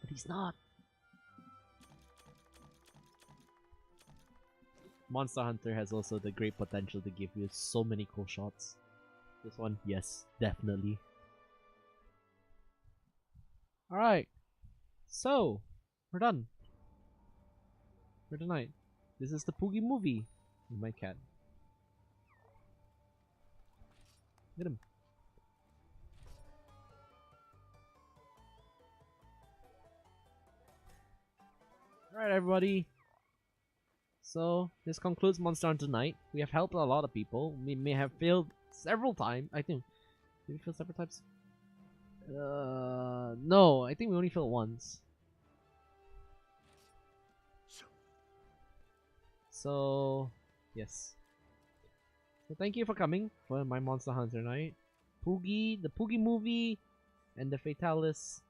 But he's not. Monster Hunter has also the great potential to give you so many cool shots. This one, yes, definitely. Alright. So, we're done. For tonight. This is the Poogie movie with my cat. Look at him. Alright, everybody. So, this concludes Monster Hunter Night. We have helped a lot of people. We may have failed several times. I think. Did we fail several times? No. I think we only failed once. So, yes. So thank you for coming for my Monster Hunter Night. Poogie, the Poogie movie, and the Fatalis.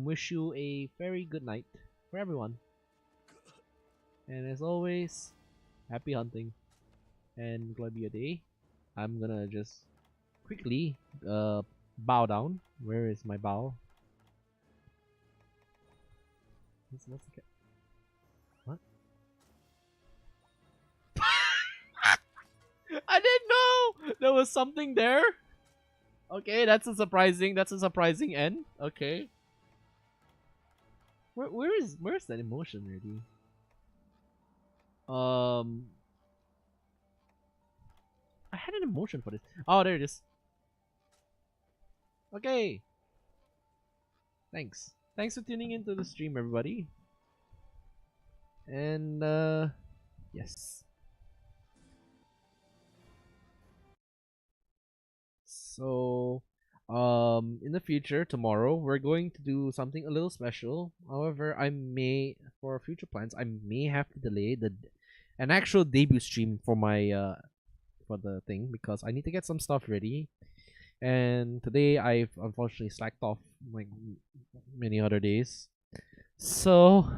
Wish you a very good night for everyone. And as always, happy hunting and glory be your day. I'm gonna just quickly bow down. Where is my bow? What's the what? I didn't know there was something there. Okay, that's a surprising end. Okay. Where's that emotion really? I had an emotion for this. Oh, there it is. Okay. Thanks. Thanks for tuning into the stream, everybody. And yes. So, in the future, tomorrow, we're going to do something a little special. However, for future plans, I may have to delay an actual debut stream for my for the thing because I need to get some stuff ready. And today I've unfortunately slacked off like many other days. So,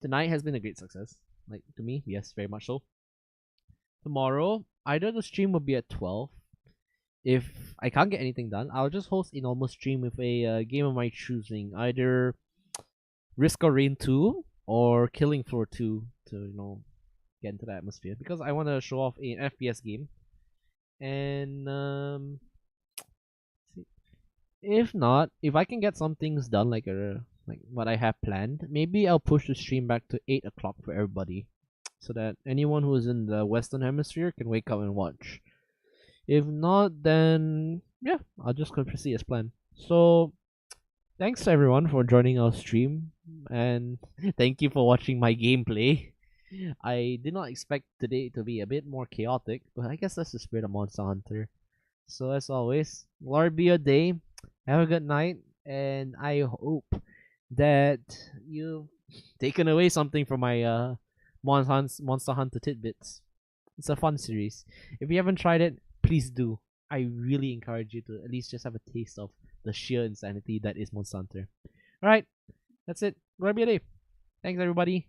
tonight has been a great success. Like to me, yes, very much so. Tomorrow, either the stream will be at 12. If I can't get anything done, I'll just host a normal stream with a game of my choosing, either Risk or Rain 2 or Killing Floor 2 to get into the atmosphere because I want to show off an FPS game. And if not, if I can get some things done like what I have planned, maybe I'll push the stream back to 8 o'clock for everybody, so that anyone who is in the Western Hemisphere can wake up and watch. If not, then yeah, I'll just proceed as planned. So, thanks everyone for joining our stream, and thank you for watching my gameplay. I did not expect today to be a bit more chaotic, but I guess that's the spirit of Monster Hunter. So as always, glory be your day. Have a good night, and I hope that you've taken away something from my Monster Hunter tidbits. It's a fun series. If you haven't tried it, please do. I really encourage you to at least just have a taste of the sheer insanity that is Monster Hunter. Alright, that's it. Glory be your day. Thanks everybody.